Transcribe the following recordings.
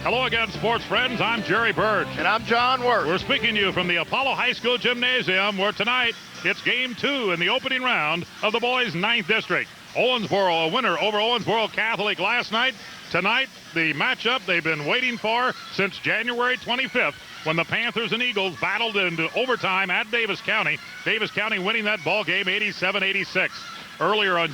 Hello again, sports friends. I'm Jerry Bird. And I'm John Worth. We're speaking to you from the Apollo High School Gymnasium, where tonight it's Game 2 in the opening round of the boys' 9th District. Owensboro, a winner over Owensboro Catholic last night. Tonight, the matchup they've been waiting for since January 25th, when the Panthers and Eagles battled into overtime at Daviess County. Daviess County winning that ball game 87-86. Earlier on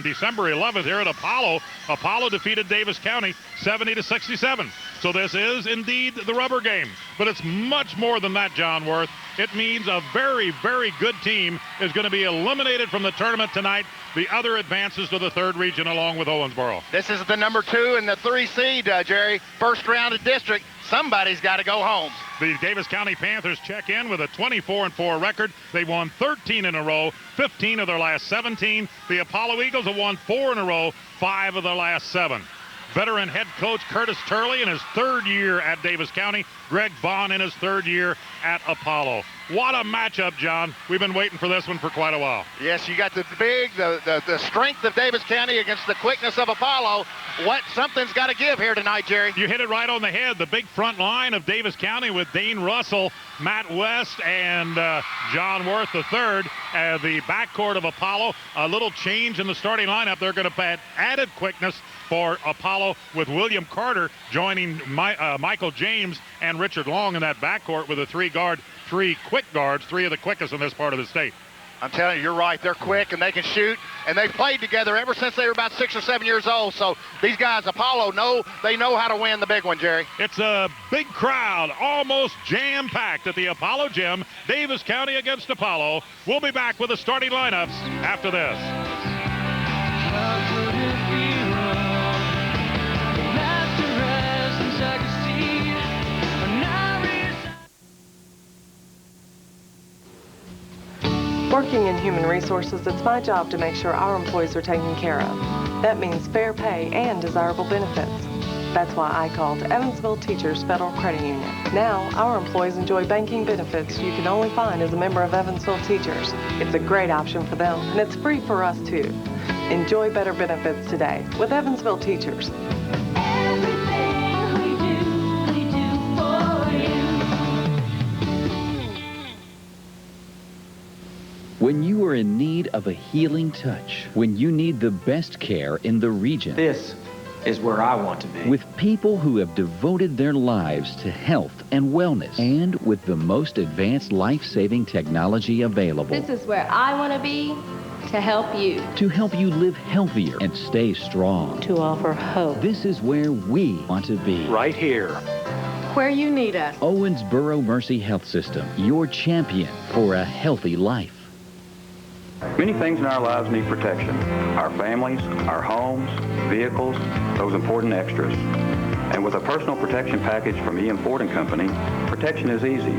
December 11th here at Apollo defeated Daviess County 70-67. So this is indeed the rubber game. But it's much more than that, John Worth. It means a very, very good team is going to be eliminated from the tournament tonight. The other advances to the third region along with Owensboro. This is the number 2 and the 3 seed, Jerry. First round of district. Somebody's got to go home. The Daviess County Panthers check in with a 24-4 record. They've won 13 in a row, 15 of their last 17. The Apollo Eagles have won 4 in a row, 5 of their last 7. Veteran head coach Curtis Turley in his 3rd year at Daviess County. Greg Vaughn in his 3rd year at Apollo. What a matchup, John. We've been waiting for this one for quite a while. Yes, you got the strength of Daviess County against the quickness of Apollo. Something's got to give here tonight, Jerry. You hit it right on the head. The big front line of Daviess County with Dane Russell, Matt West, and John Worth III. The backcourt of Apollo, a little change in the starting lineup. They're going to add added quickness for Apollo with William Carter joining Michael James and Richard Long in that backcourt with a 3 quick guards, 3 of the quickest in this part of the state. I'm telling you, you're right. They're quick and they can shoot, and they've played together ever since they were about 6 or 7 years old. So these guys, Apollo, know how to win the big one, Jerry. It's a big crowd, almost jam-packed at the Apollo Gym. Daviess County against Apollo. We'll be back with the starting lineups after this. Working in human resources, it's my job to make sure our employees are taken care of. That means fair pay and desirable benefits. That's why I called Evansville Teachers Federal Credit Union. Now, our employees enjoy banking benefits you can only find as a member of Evansville Teachers. It's a great option for them, and it's free for us, too. Enjoy better benefits today with Evansville Teachers. When you are in need of a healing touch, when you need the best care in the region. This is where I want to be. With people who have devoted their lives to health and wellness, and with the most advanced life-saving technology available. This is where I want to be to help you. To help you live healthier and stay strong. To offer hope. This is where we want to be. Right here. Where you need us. Owensboro Mercy Health System, your champion for a healthy life. Many things in our lives need protection. Our families, our homes, vehicles, those important extras. And with a personal protection package from E.M. Ford & Company, protection is easy.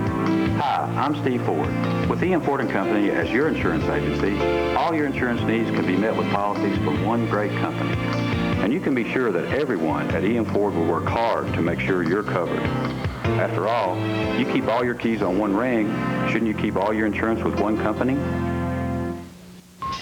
Hi, I'm Steve Ford. With E.M. Ford & Company as your insurance agency, all your insurance needs can be met with policies from one great company. And you can be sure that everyone at E.M. Ford will work hard to make sure you're covered. After all, you keep all your keys on one ring. Shouldn't you keep all your insurance with one company?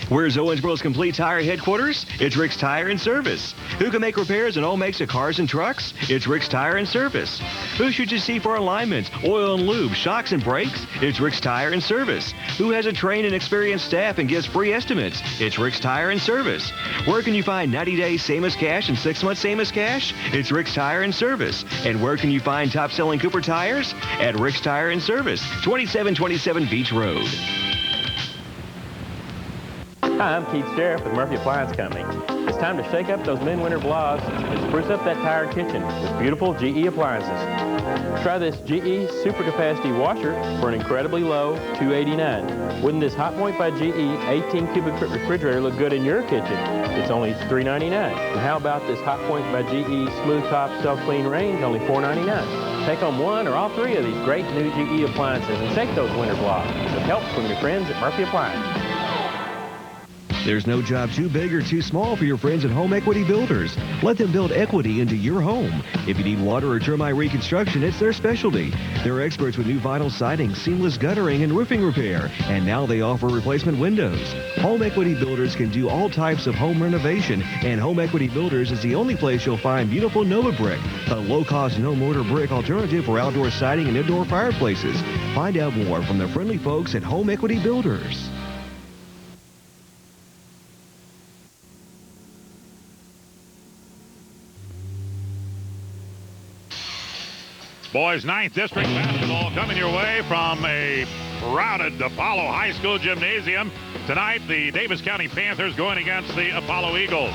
Where's Owensboro's Complete Tire headquarters? It's Rick's Tire and Service. Who can make repairs in all makes of cars and trucks? It's Rick's Tire and Service. Who should you see for alignments, oil and lube, shocks and brakes? It's Rick's Tire and Service. Who has a trained and experienced staff and gives free estimates? It's Rick's Tire and Service. Where can you find 90 days same as cash and 6 months same as cash? It's Rick's Tire and Service. And where can you find top-selling Cooper tires? At Rick's Tire and Service, 2727 Beach Road. Hi, I'm Keith Sheriff with Murphy Appliance Company. It's time to shake up those midwinter blogs and spruce up that tired kitchen with beautiful GE appliances. Try this GE Super Capacity Washer for an incredibly low $289. Wouldn't this Hot Point by GE 18 cubic foot refrigerator look good in your kitchen? It's only $399. And how about this Hot Point by GE Smooth Top Self-Clean Range, only $499. Take home one or all 3 of these great new GE appliances and shake those winter blogs with help from your friends at Murphy Appliance. There's no job too big or too small for your friends at Home Equity Builders. Let them build equity into your home. If you need water or termite reconstruction, it's their specialty. They're experts with new vinyl siding, seamless guttering, and roofing repair. And now they offer replacement windows. Home Equity Builders can do all types of home renovation, and Home Equity Builders is the only place you'll find beautiful Nova Brick, a low-cost, no-mortar brick alternative for outdoor siding and indoor fireplaces. Find out more from the friendly folks at Home Equity Builders. Boys 9th District basketball coming your way from a crowded Apollo High School gymnasium. Tonight, the Daviess County Panthers going against the Apollo Eagles.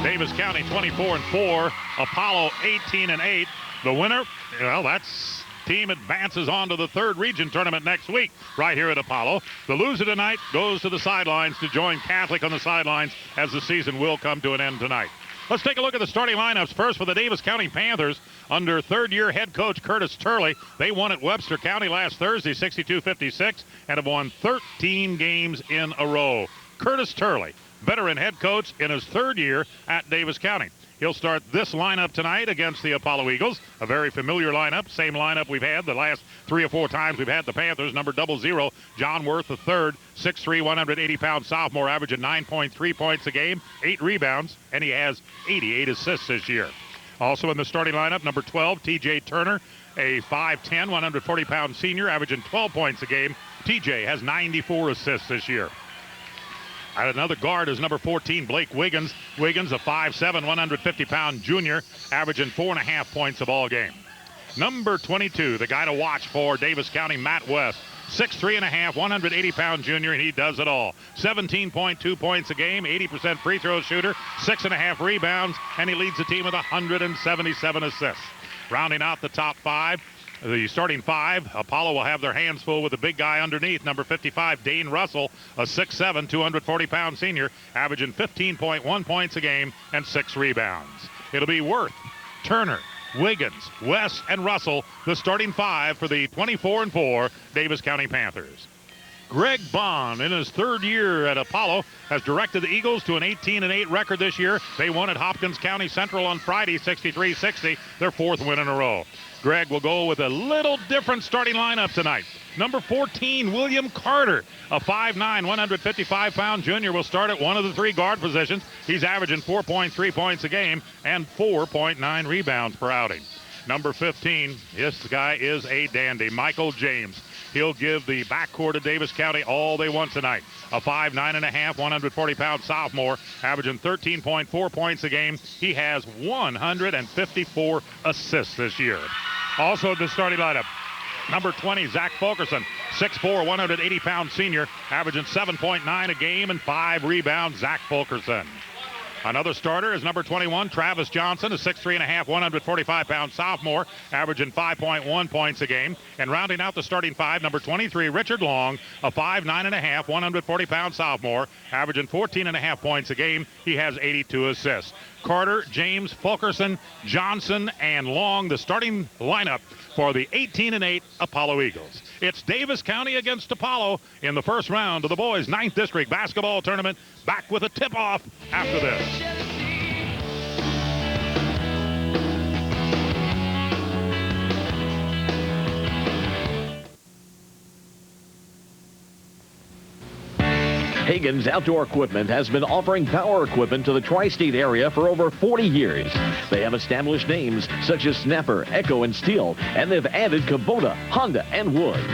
Daviess County 24-4, Apollo 18-8. The winner, well, that's team advances on to the third region tournament next week right here at Apollo. The loser tonight goes to the sidelines to join Catholic on the sidelines as the season will come to an end tonight. Let's take a look at the starting lineups first for the Daviess County Panthers under third-year head coach Curtis Turley. They won at Webster County last Thursday, 62-56, and have won 13 games in a row. Curtis Turley, veteran head coach in his third year at Daviess County. He'll start this lineup tonight against the Apollo Eagles, a very familiar lineup, same lineup we've had the last 3 or 4 times we've had the Panthers. Number 00, John Worth III, 6'3", 180-pound sophomore, averaging 9.3 points a game, 8 rebounds, and he has 88 assists this year. Also in the starting lineup, number 12, TJ Turner, a 5'10", 140-pound senior, averaging 12 points a game. TJ has 94 assists this year. At another guard is number 14, Blake Wiggins. Wiggins, a 5'7", 150-pound junior, averaging 4.5 points a ball game. Number 22, the guy to watch for Daviess County, Matt West. 6'3.5", 180-pound junior, and he does it all. 17.2 points a game, 80% free throw shooter, 6.5 rebounds, and he leads the team with 177 assists. Rounding out the top 5, the starting 5, Apollo will have their hands full with the big guy underneath, number 55, Dane Russell, a 6'7", 240-pound senior, averaging 15.1 points a game and 6 rebounds. It'll be Worth, Turner, Wiggins, West, and Russell, the starting 5 for the 24-4 Daviess County Panthers. Greg Bond, in his third year at Apollo, has directed the Eagles to an 18-8 record this year. They won at Hopkins County Central on Friday, 63-60, their 4th win in a row. Greg will go with a little different starting lineup tonight. Number 14, William Carter, a 5'9", 155-pound junior, will start at one of the 3 guard positions. He's averaging 4.3 points a game and 4.9 rebounds per outing. Number 15, this guy is a dandy, Michael James. He'll give the backcourt of Daviess County all they want tonight. A 5'9.5", 140-pound sophomore, averaging 13.4 points a game. He has 154 assists this year. Also in the starting lineup, number 20, Zach Fulkerson, 6'4", 180-pound senior, averaging 7.9 a game and 5 rebounds. Zach Fulkerson. Another starter is number 21, Travis Johnson, a 6'3.5", 145-pound sophomore, averaging 5.1 points a game. And rounding out the starting 5, number 23, Richard Long, a 5'9.5", 140-pound sophomore, averaging 14.5 points a game. He has 82 assists. Carter, James, Fulkerson, Johnson, and Long, the starting lineup for the 18-8 Apollo Eagles. It's Daviess County against Apollo in the first round of the boys' 9th District basketball tournament. Back with a tip-off after this. Hagen's Outdoor Equipment has been offering power equipment to the tri-state area for over 40 years. They have established names such as Snapper, Echo, and Steel, and they've added Kubota, Honda, and Woods.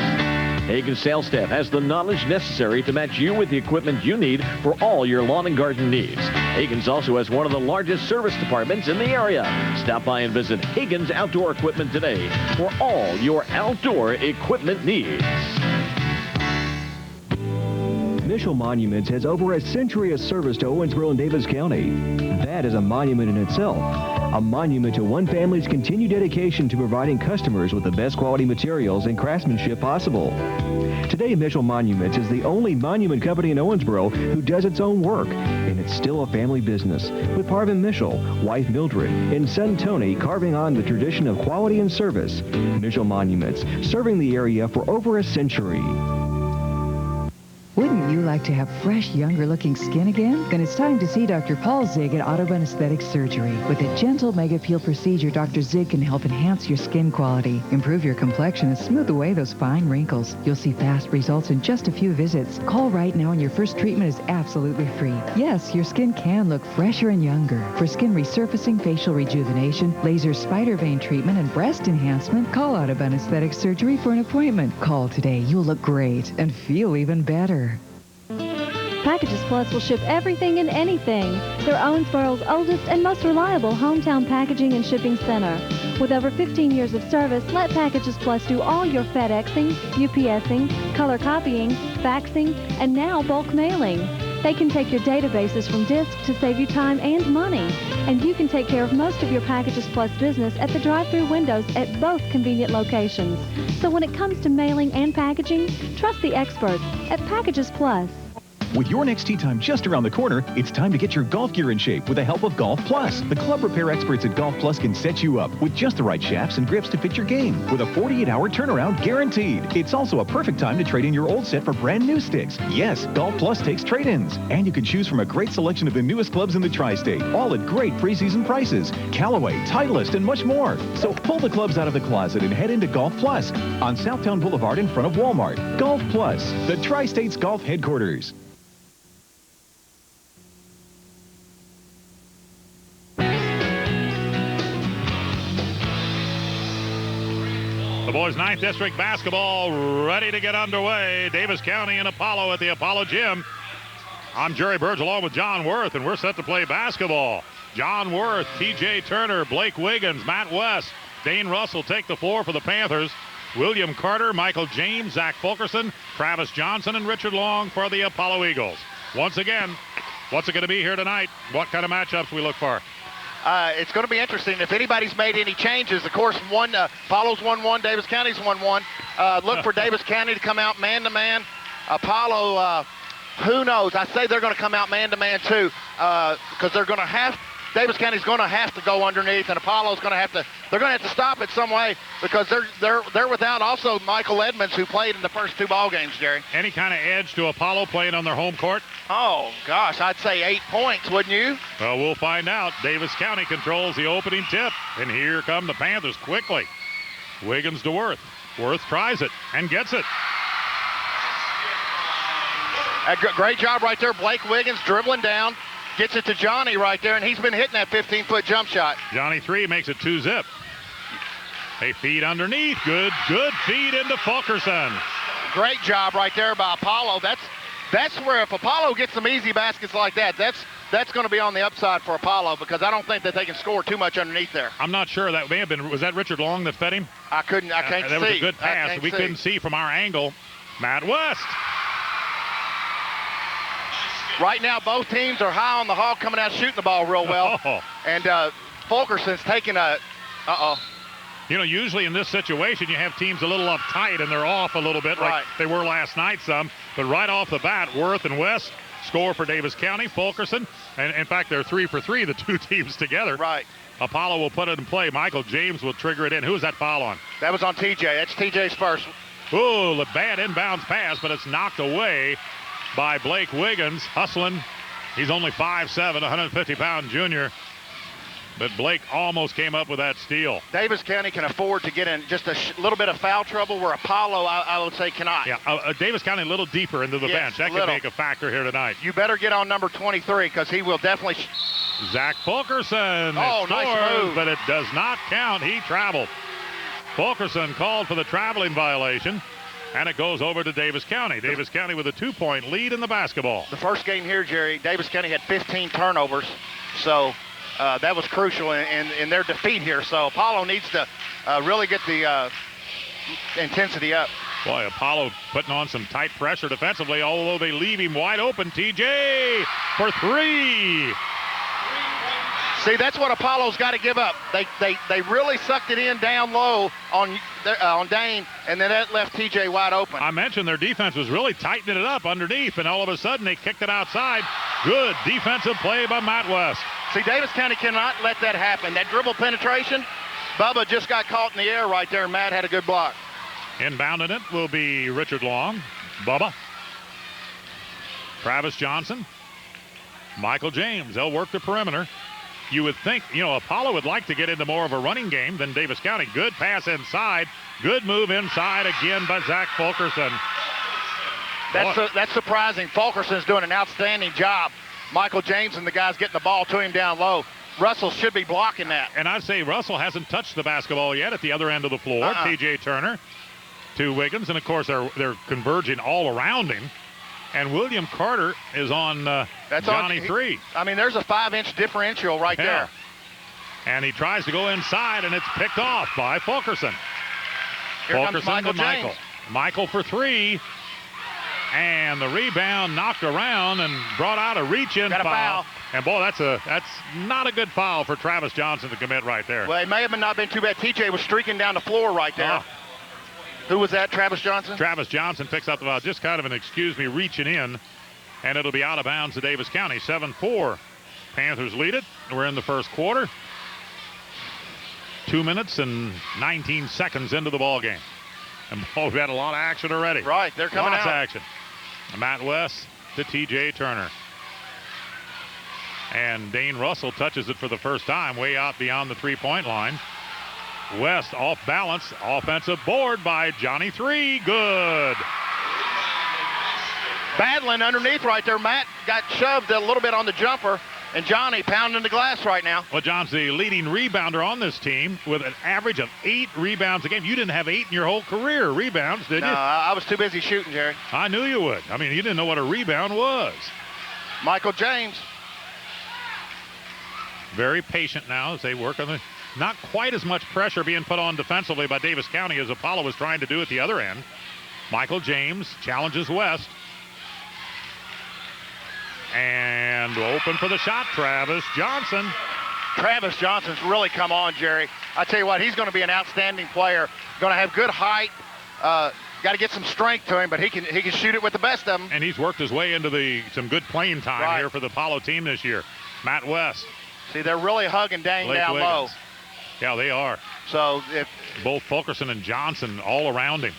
Hagen's sales staff has the knowledge necessary to match you with the equipment you need for all your lawn and garden needs. Hagen's also has one of the largest service departments in the area. Stop by and visit Hagen's Outdoor Equipment today for all your outdoor equipment needs. Mitchell Monuments has over a century of service to Owensboro and Daviess County. That is a monument in itself. A monument to one family's continued dedication to providing customers with the best quality materials and craftsmanship possible. Today, Mitchell Monuments is the only monument company in Owensboro who does its own work, and it's still a family business, with Parvin Mitchell, wife Mildred, and son Tony carving on the tradition of quality and service. Mitchell Monuments, serving the area for over a century. Wouldn't you like to have fresh, younger-looking skin again? Then it's time to see Dr. Paul Zig at Audubon Aesthetic Surgery. With a gentle mega peel procedure, Dr. Zig can help enhance your skin quality, improve your complexion, and smooth away those fine wrinkles. You'll see fast results in just a few visits. Call right now and your first treatment is absolutely free. Yes, your skin can look fresher and younger. For skin resurfacing, facial rejuvenation, laser spider vein treatment, and breast enhancement, call Audubon Aesthetic Surgery for an appointment. Call today. You'll look great and feel even better. Packages Plus will ship everything and anything. They're Owensboro's oldest and most reliable hometown packaging and shipping center. With over 15 years of service, let Packages Plus do all your FedExing, UPSing, color copying, faxing, and now bulk mailing. They can take your databases from disk to save you time and money. And you can take care of most of your Packages Plus business at the drive-thru windows at both convenient locations. So when it comes to mailing and packaging, trust the experts at Packages Plus. With your next tee time just around the corner, it's time to get your golf gear in shape with the help of Golf Plus. The club repair experts at Golf Plus can set you up with just the right shafts and grips to fit your game with a 48-hour turnaround guaranteed. It's also a perfect time to trade in your old set for brand new sticks. Yes, Golf Plus takes trade-ins. And you can choose from a great selection of the newest clubs in the tri-state, all at great preseason prices. Callaway, Titleist, and much more. So pull the clubs out of the closet and head into Golf Plus on Southtown Boulevard in front of Walmart. Golf Plus, the Tri-State's golf headquarters. The boys' 9th District basketball ready to get underway. Daviess County and Apollo at the Apollo Gym. I'm Jerry Burge along with John Worth, and we're set to play basketball. John Worth, T.J. Turner, Blake Wiggins, Matt West, Dane Russell take the floor for the Panthers. William Carter, Michael James, Zach Fulkerson, Travis Johnson, and Richard Long for the Apollo Eagles. Once again, what's it going to be here tonight? What kind of matchups we look for? It's going to be interesting. If anybody's made any changes, of course, Apollo's 1-1, Daviess County's 1-1. Look for Daviess County to come out man-to-man. Apollo, who knows? I say they're going to come out man-to-man, too, because Daviess County's going to have to go underneath, and Apollo's going to have to, they're going to have to stop it some way because they're without also Michael Edmonds, who played in the first 2 ball games, Jerry. Any kind of edge to Apollo playing on their home court? Oh, gosh, I'd say 8 points, wouldn't you? Well, we'll find out. Daviess County controls the opening tip, and here come the Panthers quickly. Wiggins to Worth. Worth tries it and gets it. A great job right there. Blake Wiggins dribbling down. Gets it to Johnny right there, and he's been hitting that 15-foot jump shot. Johnny 3 makes it 2-zip. They feed underneath. Good feed into Fulkerson. Great job right there by Apollo. That's where if Apollo gets some easy baskets like that, that's going to be on the upside for Apollo because I don't think that they can score too much underneath there. I'm not sure. That may have been, was that Richard Long that fed him? I can't see. That was a good pass. We couldn't see from our angle. Matt West. Right now, both teams are high on the hog coming out shooting the ball real well. Oh. And Fulkerson's taking a, You know, usually in this situation, you have teams a little uptight and they're off a little bit like they were last night some. But right off the bat, Worth and West score for Daviess County. Fulkerson, and in fact, they're 3 for 3, the 2 teams together. Right. Apollo will put it in play. Michael James will trigger it in. Who was that foul on? That was on TJ. That's TJ's first. Ooh, the bad inbounds pass, but it's knocked away by Blake Wiggins, hustling. He's only 5'7", 150-pound junior. But Blake almost came up with that steal. Daviess County can afford to get in just a little bit of foul trouble where Apollo, I would say, cannot. Yeah, Daviess County a little deeper into the bench. That could make a factor here tonight. You better get on number 23 because he will definitely. Zach Fulkerson scores, nice move. But it does not count. He traveled. Fulkerson called for the traveling violation. And it goes over to Daviess County. Daviess County with a 2-point lead in the basketball. The first game here, Jerry, Daviess County had 15 turnovers. So that was crucial in their defeat here. So Apollo needs to really get the intensity up. Boy, Apollo putting on some tight pressure defensively, although they leave him wide open. TJ for 3. See, that's what Apollo's got to give up. They really sucked it in down low on Dane, and then that left TJ wide open. I mentioned their defense was really tightening it up underneath, and all of a sudden they kicked it outside. Good defensive play by Matt West. See, Daviess County cannot let that happen. That dribble penetration, Bubba just got caught in the air right there, and Matt had a good block. Inbounding it will be Richard Long. Bubba. Travis Johnson, Michael James. They'll work the perimeter. You would think, Apollo would like to get into more of a running game than Davis County. Good pass inside. Good move inside again by Zach Fulkerson. That's surprising. Fulkerson's doing an outstanding job. Michael James and the guys getting the ball to him down low. Russell should be blocking that. And I'd say Russell hasn't touched the basketball yet at the other end of the floor. TJ Turner to Wiggins, and of course they're converging all around him. And William Carter is on Johnny 3. I mean, there's a 5-inch differential right there. And he tries to go inside, and it's picked off by Fulkerson. Here comes Michael James. Michael for 3. And the rebound knocked around and brought out a reach-in foul. And, boy, that's not a good foul for Travis Johnson to commit right there. Well, it may have not been too bad. TJ was streaking down the floor right there. Who was that, Travis Johnson? Travis Johnson picks up the foul. Just kind of an reaching in. And it'll be out of bounds to Davis County. 7-4. Panthers lead it. We're in the first quarter. 2 minutes and 19 seconds into the ball game. And we've had a lot of action already. Right, they're coming Lots out. of action. Matt West to TJ Turner. And Dane Russell touches it for the first time way out beyond the three-point line. West off balance. Offensive board by Johnny 3. Good. Battling underneath right there. Matt got shoved a little bit on the jumper. And Johnny pounding the glass right now. Well, John's the leading rebounder on this team with an average of 8 rebounds a game. You didn't have 8 in your whole career rebounds, did you? No, I was too busy shooting, Jerry. I knew you would. I mean, you didn't know what a rebound was. Michael James. Very patient now as they work on the... Not quite as much pressure being put on defensively by Davis County as Apollo was trying to do at the other end. Michael James challenges West. And open for the shot, Travis Johnson. Travis Johnson's really come on, Jerry. I tell you what, he's going to be an outstanding player. Going to have good height. Got to get some strength to him, but he can shoot it with the best of them. And he's worked his way into some good playing time here for the Apollo team this year. Matt West. See, they're really hugging Dane down Wiggins. low. Yeah, they are. So both Fulkerson and Johnson all around him.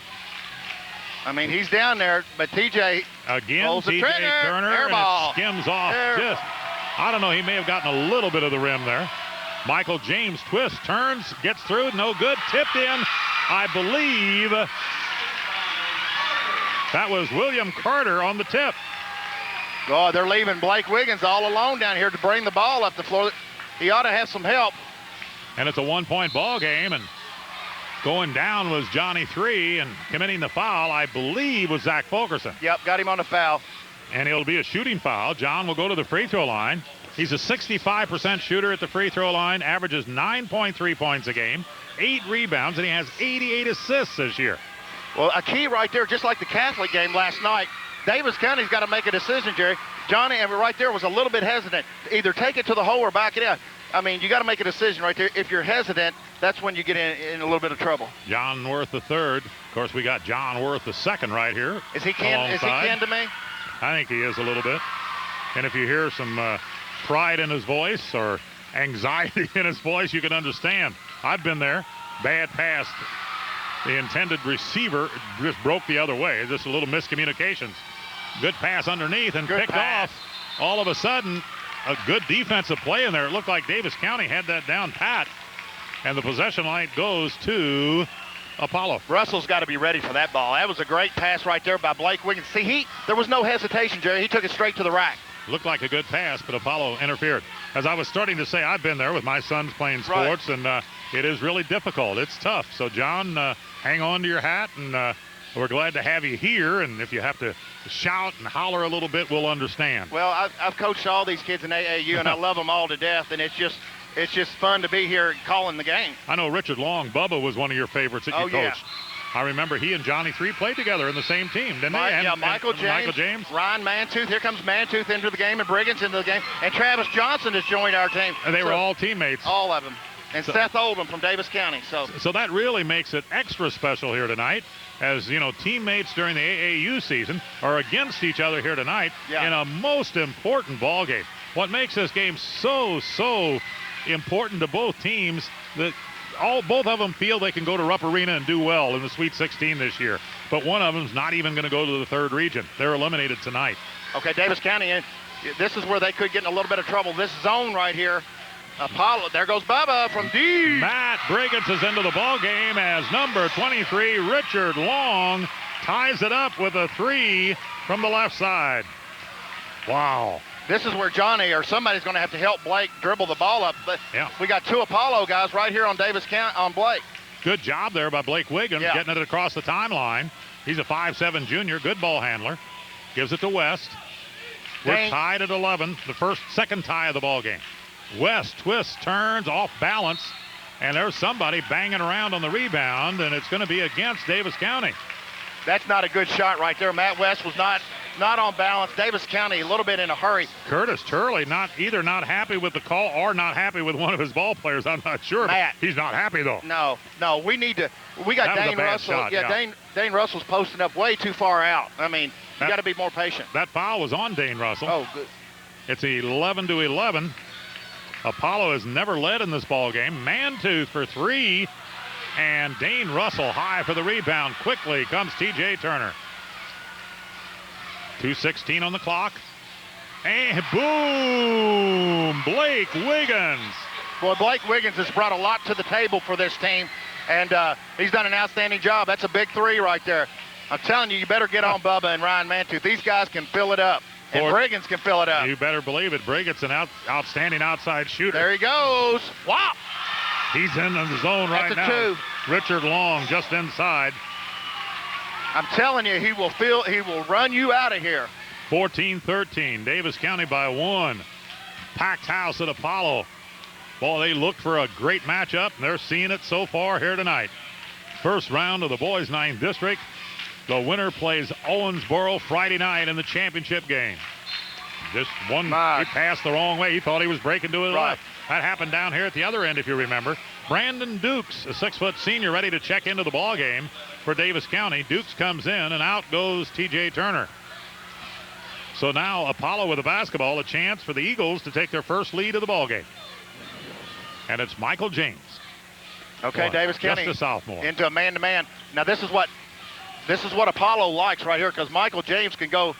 I mean, he's down there, but TJ again, pulls the TJ trigger. Turner, Air and ball. it skims off. I don't know, he may have gotten a little bit of the rim there. Michael James twists, turns, gets through, no good, tipped in. I believe that was William Carter on the tip. Oh, they're leaving Blake Wiggins all alone down here to bring the ball up the floor. He ought to have some help. And it's a one-point ball game, and going down was Johnny 3, and committing the foul, I believe, was Zach Fulkerson. Yep, got him on the foul. And it'll be a shooting foul. John will go to the free throw line. He's a 65% shooter at the free throw line, averages 9.3 points a game, 8 rebounds, and he has 88 assists this year. Well, a key right there, just like the Catholic game last night. Davis County's got to make a decision, Jerry. Johnny, right there, was a little bit hesitant. Either take it to the hole or back it out. I mean, you got to make a decision right there. If you're hesitant, that's when you get in a little bit of trouble. John Worth the third. Of course, we got John Worth the second right here. Is he kin to me? I think he is a little bit. And if you hear some pride in his voice or anxiety in his voice, you can understand. I've been there. Bad pass. The intended receiver just broke the other way. Just a little miscommunications. Good pass underneath and picked off. All of a sudden, a good defensive play in there. It looked like Davis County had that down pat. And the possession line goes to Apollo. Russell's got to be ready for that ball. That was a great pass right there by Blake Wiggins. See, there was no hesitation, Jerry. He took it straight to the rack. Looked like a good pass, but Apollo interfered. As I was starting to say, I've been there with my sons playing sports, and it is really difficult. It's tough. So, John, hang on to your hat, and we're glad to have you here. And if you have to shout and holler a little bit, we'll understand. Well, I've coached all these kids in AAU, and I love them all to death, and it's just fun to be here calling the game. I know Richard Long, Bubba, was one of your favorites that you coached. I remember he and Johnny 3 played together in the same team, didn't they? And Michael James. Ryan Mantooth. Here comes Mantooth into the game, and Briggins into the game. And Travis Johnson has joined our team. And they were all teammates. All of them. And Seth Oldham from Davis County. So that really makes it extra special here tonight. As, you know, teammates during the AAU season are against each other here tonight in a most important ball game. What makes this game so important to both teams that both of them feel they can go to Rupp Arena and do well in the Sweet 16 this year. but one of them's not even going to go to the third region. They're eliminated tonight. Okay, Daviess County, and this is where they could get in a little bit of trouble. This zone right here. Apollo, there goes Bubba from D. Matt Briggins is into the ball game as number 23, Richard Long, ties it up with a 3 from the left side. Wow. This is where Johnny or somebody's going to have to help Blake dribble the ball up. But yeah. We got 2 Apollo guys right here on Daviess County, on Blake. Good job there by Blake Wiggins, getting it across the timeline. He's a 5'7" junior, good ball handler. Gives it to West. We're tied at 11, the second tie of the ball game. West twists, turns, off balance, and there's somebody banging around on the rebound, and it's going to be against Daviess County. That's not a good shot right there. Matt West was not on balance. Daviess County a little bit in a hurry. Curtis Turley either not happy with the call or not happy with one of his ball players. I'm not sure. Matt, he's not happy though. No, we got Dane Russell. Shot, Dane Russell's posting up way too far out. I mean, you got to be more patient. That foul was on Dane Russell. Oh, good. It's 11-11. Apollo has never led in this ball game. Mantooth for 3, and Dane Russell high for the rebound. Quickly comes T.J. Turner. 2:16 on the clock. And boom! Blake Wiggins. Boy, Blake Wiggins has brought a lot to the table for this team, and he's done an outstanding job. That's a big 3 right there. I'm telling you, you better get on Bubba and Ryan Mantooth. These guys can fill it up. And Briggins can fill it up. You better believe it. Briggins, an outstanding outside shooter. There he goes. Wow. He's in the zone right now. 2. Richard Long just inside. I'm telling you, he will run you out of here. 14-13. Daviess County by 1. Packed house at Apollo. Boy, they looked for a great matchup, and they're seeing it so far here tonight. First round of the boys' 9th district. The winner plays Owensboro Friday night in the championship game. Just one, he passed the wrong way. He thought he was breaking to his left. That happened down here at the other end, if you remember. Brandon Dukes, a 6-foot senior, ready to check into the ball game for Daviess County. Dukes comes in, and out goes T.J. Turner. So now Apollo with the basketball, a chance for the Eagles to take their first lead of the ball game. And it's Michael James. Okay, Daviess County just a sophomore into a man-to-man. Now this is what Apollo likes right here, because Michael James can go.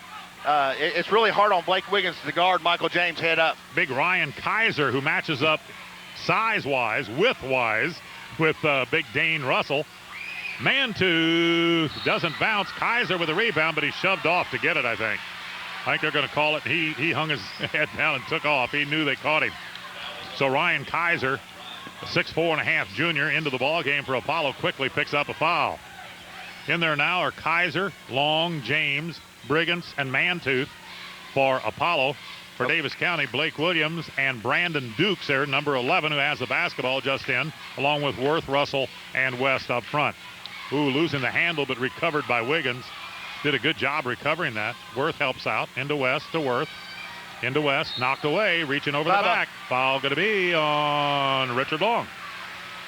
It's really hard on Blake Wiggins to guard Michael James head up. Big Ryan Kaiser, who matches up size-wise, width-wise, with big Dane Russell. Mantooth doesn't bounce. Kaiser with a rebound, but he shoved off to get it, I think. I think they're going to call it. He hung his head down and took off. He knew they caught him. So Ryan Kaiser, a 6'4.5" junior, into the ball game for Apollo, quickly picks up a foul. In there now are Kaiser, Long, James, Briggins, and Mantooth for Apollo. For Daviess County, Blake Williams and Brandon Dukes there, number 11, who has the basketball just in, along with Worth, Russell, and West up front. Ooh, losing the handle, but recovered by Wiggins. Did a good job recovering that. Worth helps out. Into West to Worth. Into West, knocked away, reaching over the back. Foul going to be on Richard Long.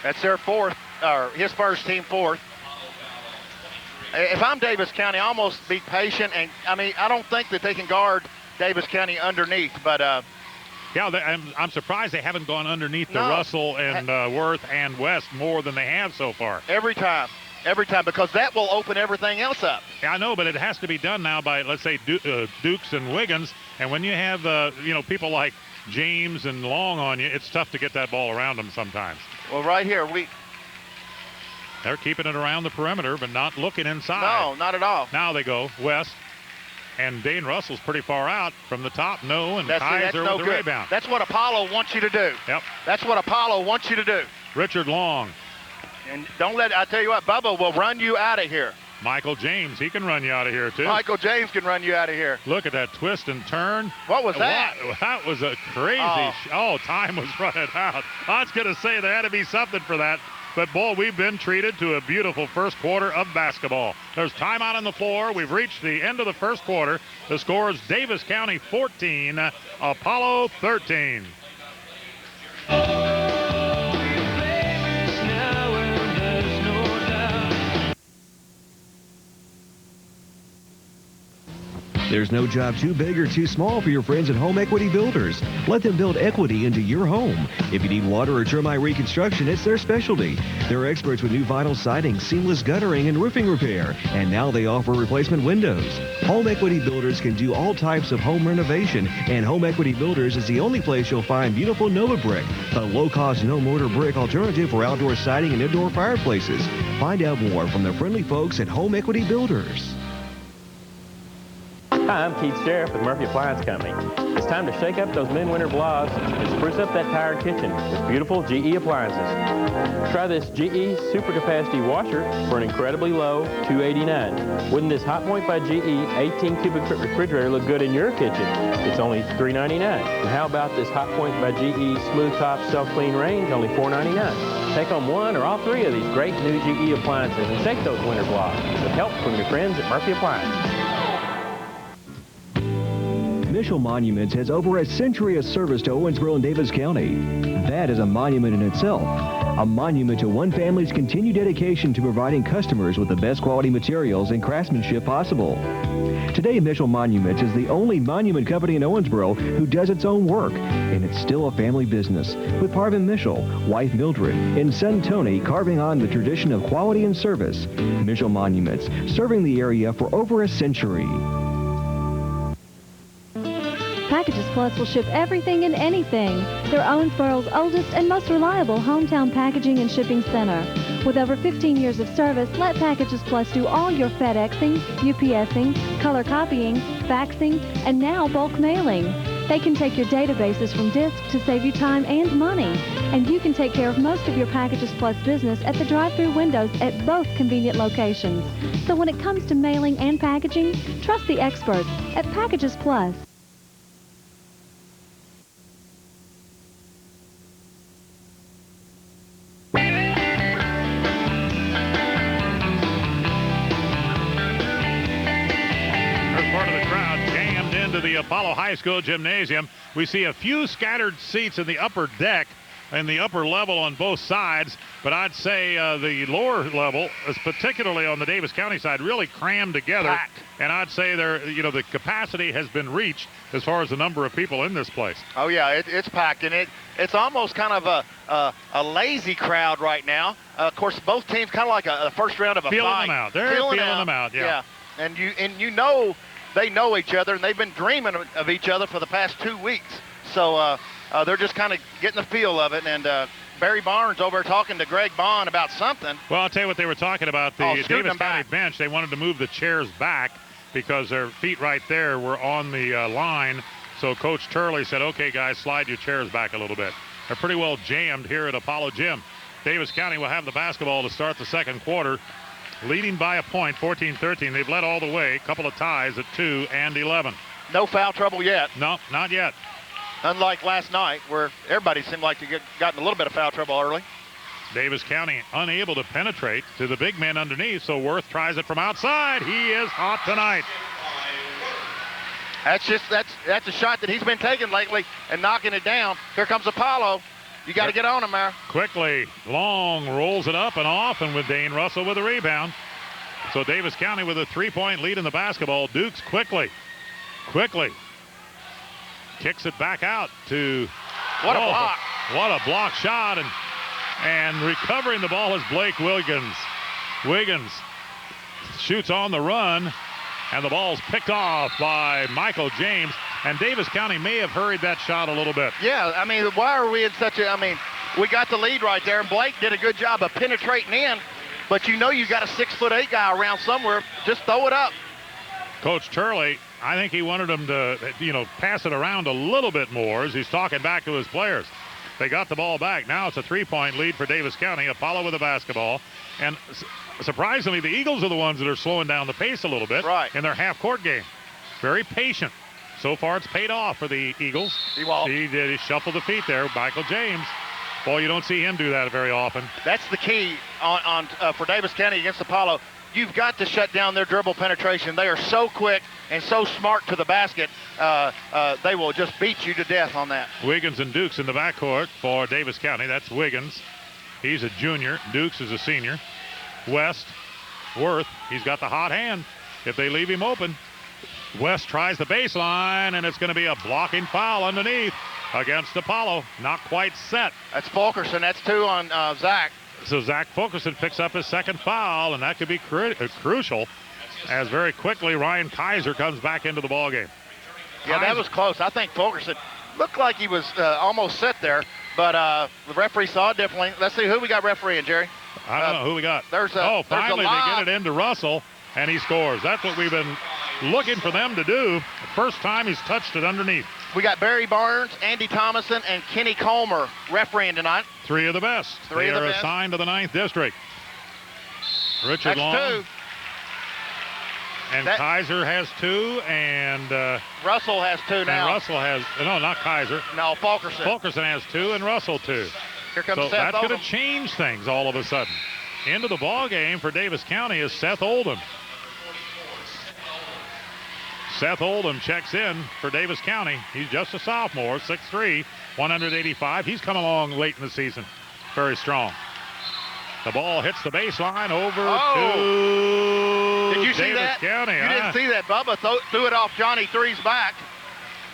That's their fourth, or his first, team fourth. If I'm Daviess County, I almost be patient. And I mean, I don't think that they can guard Daviess County underneath, but yeah, I'm surprised they haven't gone underneath the Russell and Worth and West more than they have so far. Every time, because that will open everything else up. Yeah, I know, but it has to be done now by, let's say, Dukes and Wiggins. And when you have, people like James and Long on you, it's tough to get that ball around them sometimes. Well, right here, they're keeping it around the perimeter, but not looking inside. No, not at all. Now they go West, and Dane Russell's pretty far out from the top. No, and Kaiser with the rebound. That's what Apollo wants you to do. Yep. That's what Apollo wants you to do. Richard Long. And I tell you what, Bubba will run you out of here. Michael James, he can run you out of here, too. Michael James can run you out of here. Look at that twist and turn. What was that? That was a crazy time was running out. I was going to say there had to be something for that. But, boy, we've been treated to a beautiful first quarter of basketball. There's timeout on the floor. We've reached the end of the first quarter. The score is Daviess County 14, Apollo 13. There's no job too big or too small for your friends at Home Equity Builders. Let them build equity into your home. If you need water or termite reconstruction, it's their specialty. They're experts with new vinyl siding, seamless guttering, and roofing repair. And now they offer replacement windows. Home Equity Builders can do all types of home renovation, and Home Equity Builders is the only place you'll find beautiful Nova Brick, the low-cost, no-mortar brick alternative for outdoor siding and indoor fireplaces. Find out more from the friendly folks at Home Equity Builders. Hi, I'm Keith Sheriff with Murphy Appliance Company. It's time to shake up those midwinter blobs and spruce up that tired kitchen with beautiful GE appliances. Try this GE Super Capacity Washer for an incredibly low $289. Wouldn't this Hot Point by GE 18 cubic foot refrigerator look good in your kitchen? It's only $399. And how about this Hot Point by GE Smooth Top Self-Clean Range, only $499. Take home one or all three of these great new GE appliances and shake those winter blobs with help from your friends at Murphy Appliance. Mitchell Monuments has over a century of service to Owensboro and Daviess County. That is a monument in itself. A monument to one family's continued dedication to providing customers with the best quality materials and craftsmanship possible. Today, Mitchell Monuments is the only monument company in Owensboro who does its own work, and it's still a family business, with Parvin Mitchell, wife Mildred, and son Tony carving on the tradition of quality and service. Mitchell Monuments, serving the area for over a century. Packages Plus will ship everything and anything. They're Owensboro's oldest and most reliable hometown packaging and shipping center. With over 15 years of service, let Packages Plus do all your FedExing, UPSing, color copying, faxing, and now bulk mailing. They can take your databases from disk to save you time and money. And you can take care of most of your Packages Plus business at the drive-thru windows at both convenient locations. So when it comes to mailing and packaging, trust the experts at Packages Plus. The Apollo High School gymnasium. We see a few scattered seats in the upper deck and the upper level on both sides, but I'd say the lower level, is particularly on the Daviess County side, really crammed together. Packed. And I'd say the capacity has been reached as far as the number of people in this place. Oh yeah, it's packed, and it's almost kind of a lazy crowd right now. Of course, both teams kind of like a first round of a feeling fight. Them out. They're feeling them out. Yeah. And you know. They know each other, and they've been dreaming of each other for the past 2 weeks. So they're just kind of getting the feel of it. And Barry Barnes over talking to Greg Bond about something. Well, I'll tell you what they were talking about. The Daviess County bench, they wanted to move the chairs back because their feet right there were on the line. So Coach Turley said, okay, guys, slide your chairs back a little bit. They're pretty well jammed here at Apollo Gym. Daviess County will have the basketball to start the second quarter, leading by a point, 14-13. They've led all the way. A couple of ties at 2 and 11. No foul trouble yet. No, not yet. Unlike last night, where everybody seemed like to get gotten a little bit of foul trouble early. Daviess County unable to penetrate to the big man underneath, so Worth tries it from outside. He is hot tonight. That's a shot that he's been taking lately and knocking it down. Here comes Apollo. You got to get on him, there. Quickly, Long rolls it up and off, and with Dane Russell with a rebound. So Daviess County with a 3-point lead in the basketball. Dukes quickly kicks it back out to. What a block! What a block shot, and recovering the ball is Blake Wiggins. Wiggins shoots on the run, and the ball's picked off by Michael James. And Daviess County may have hurried that shot a little bit. Yeah, I mean, why are we in such a, we got the lead right there, and Blake did a good job of penetrating in, but you know you got a 6'8" guy around somewhere. Just throw it up. Coach Turley, I think he wanted him to, pass it around a little bit more as he's talking back to his players. They got the ball back. Now it's a 3-point lead for Daviess County. Apollo with the basketball. And surprisingly, the Eagles are the ones that are slowing down the pace a little bit in their half-court game. Very patient. So far, it's paid off for the Eagles. He did. He shuffled the feet there. Michael James. Boy, you don't see him do that very often. That's the key for Daviess County against Apollo. You've got to shut down their dribble penetration. They are so quick and so smart to the basket. They will just beat you to death on that. Wiggins and Dukes in the backcourt for Daviess County. That's Wiggins. He's a junior. Dukes is a senior. Worth, he's got the hot hand if they leave him open. West tries the baseline, and it's going to be a blocking foul underneath against Apollo. Not quite set. That's Fulkerson. That's 2 on Zach. So Zach Fulkerson picks up his second foul, and that could be crucial as very quickly Ryan Kaiser comes back into the ballgame. Yeah, that was close. I think Fulkerson looked like he was almost set there, but the referee saw it differently. Let's see who we got refereeing, Jerry. I don't know who we got. Finally they get it into Russell, and he scores. That's what we've been looking for them to do. The first time he's touched it underneath. We got Barry Barnes, Andy Thomason, and Kenny Comer refereeing tonight. 3 of the best. They are assigned to the 9th district. Richard Long. 2. And Kaiser has 2, and Russell has 2 now. And Russell has, no, not Kaiser. No, Fulkerson. Fulkerson has 2, and Russell 2. Here comes so Seth that's Oldham. going to change things all of a sudden. Into the ball game for Daviess County is Seth Oldham. Seth Oldham checks in for Daviess County. He's just a sophomore, 6'3", 185. He's come along late in the season. Very strong. The ball hits the baseline over to Did you see Daviess that? County. You didn't see that. Bubba threw it off Johnny 3's back.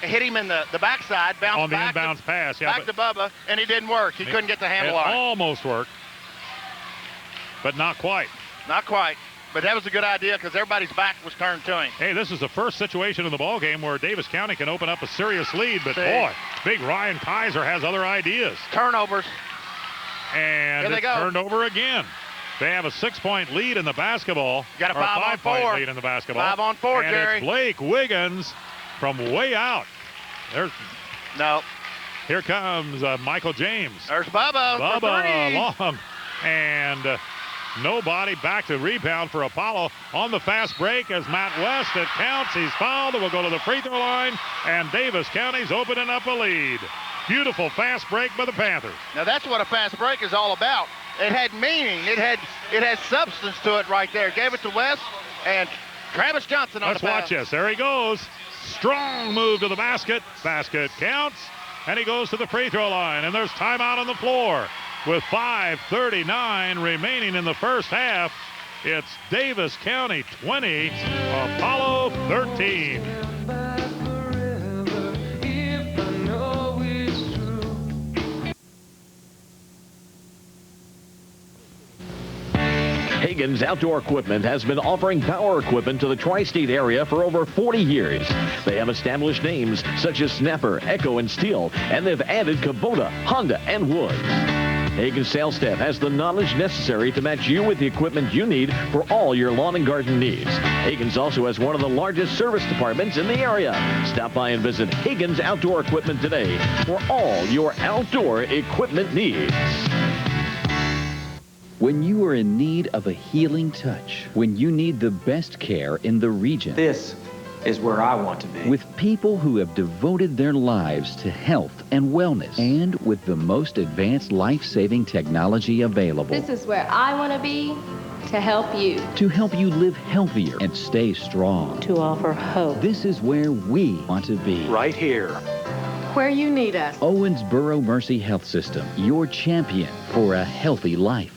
It hit him in the backside, bounced on the back inbounds pass. Yeah, back to Bubba, and it didn't work. He couldn't get the handle on it. Almost worked, but not quite. Not quite. But that was a good idea because everybody's back was turned to him. Hey, this is the first situation in the ball game where Daviess County can open up a serious lead, but boy, big Ryan Kaiser has other ideas. Turnovers. And it's turned over again. They have a 6-point lead in the basketball. Got a 5-point lead in the basketball. 5 on 4, and Jerry. It's Blake Wiggins from way out. There's no. Here comes Michael James. There's Bubba. Bubba long. And nobody back to rebound for Apollo on the fast break as Matt West. It counts. He's fouled. It will go to the free throw line. And Daviess County's opening up a lead. Beautiful fast break by the Panthers. Now that's what a fast break is all about. It had meaning. It had substance to it right there. Gave it to West and Travis Johnson on the pass. Let's watch this. There he goes. Strong move to the basket. Basket counts. And he goes to the free throw line. And there's timeout on the floor. With 5:39 remaining in the first half, it's Daviess County 20, Apollo 13. Hagen's Outdoor Equipment has been offering power equipment to the tri-state area for over 40 years. They have established names such as Snapper, Echo, and Steel, and they've added Kubota, Honda, and Woods. Hagen's sales staff has the knowledge necessary to match you with the equipment you need for all your lawn and garden needs. Hagen's also has one of the largest service departments in the area. Stop by and visit Hagen's Outdoor Equipment today for all your outdoor equipment needs. When you are in need of a healing touch, when you need the best care in the region. This is where I want to be. With people who have devoted their lives to health and wellness, and with the most advanced life-saving technology available. This is where I want to be to help you. To help you live healthier and stay strong. To offer hope. This is where we want to be. Right here. Where you need us. Owensboro Mercy Health System, your champion for a healthy life.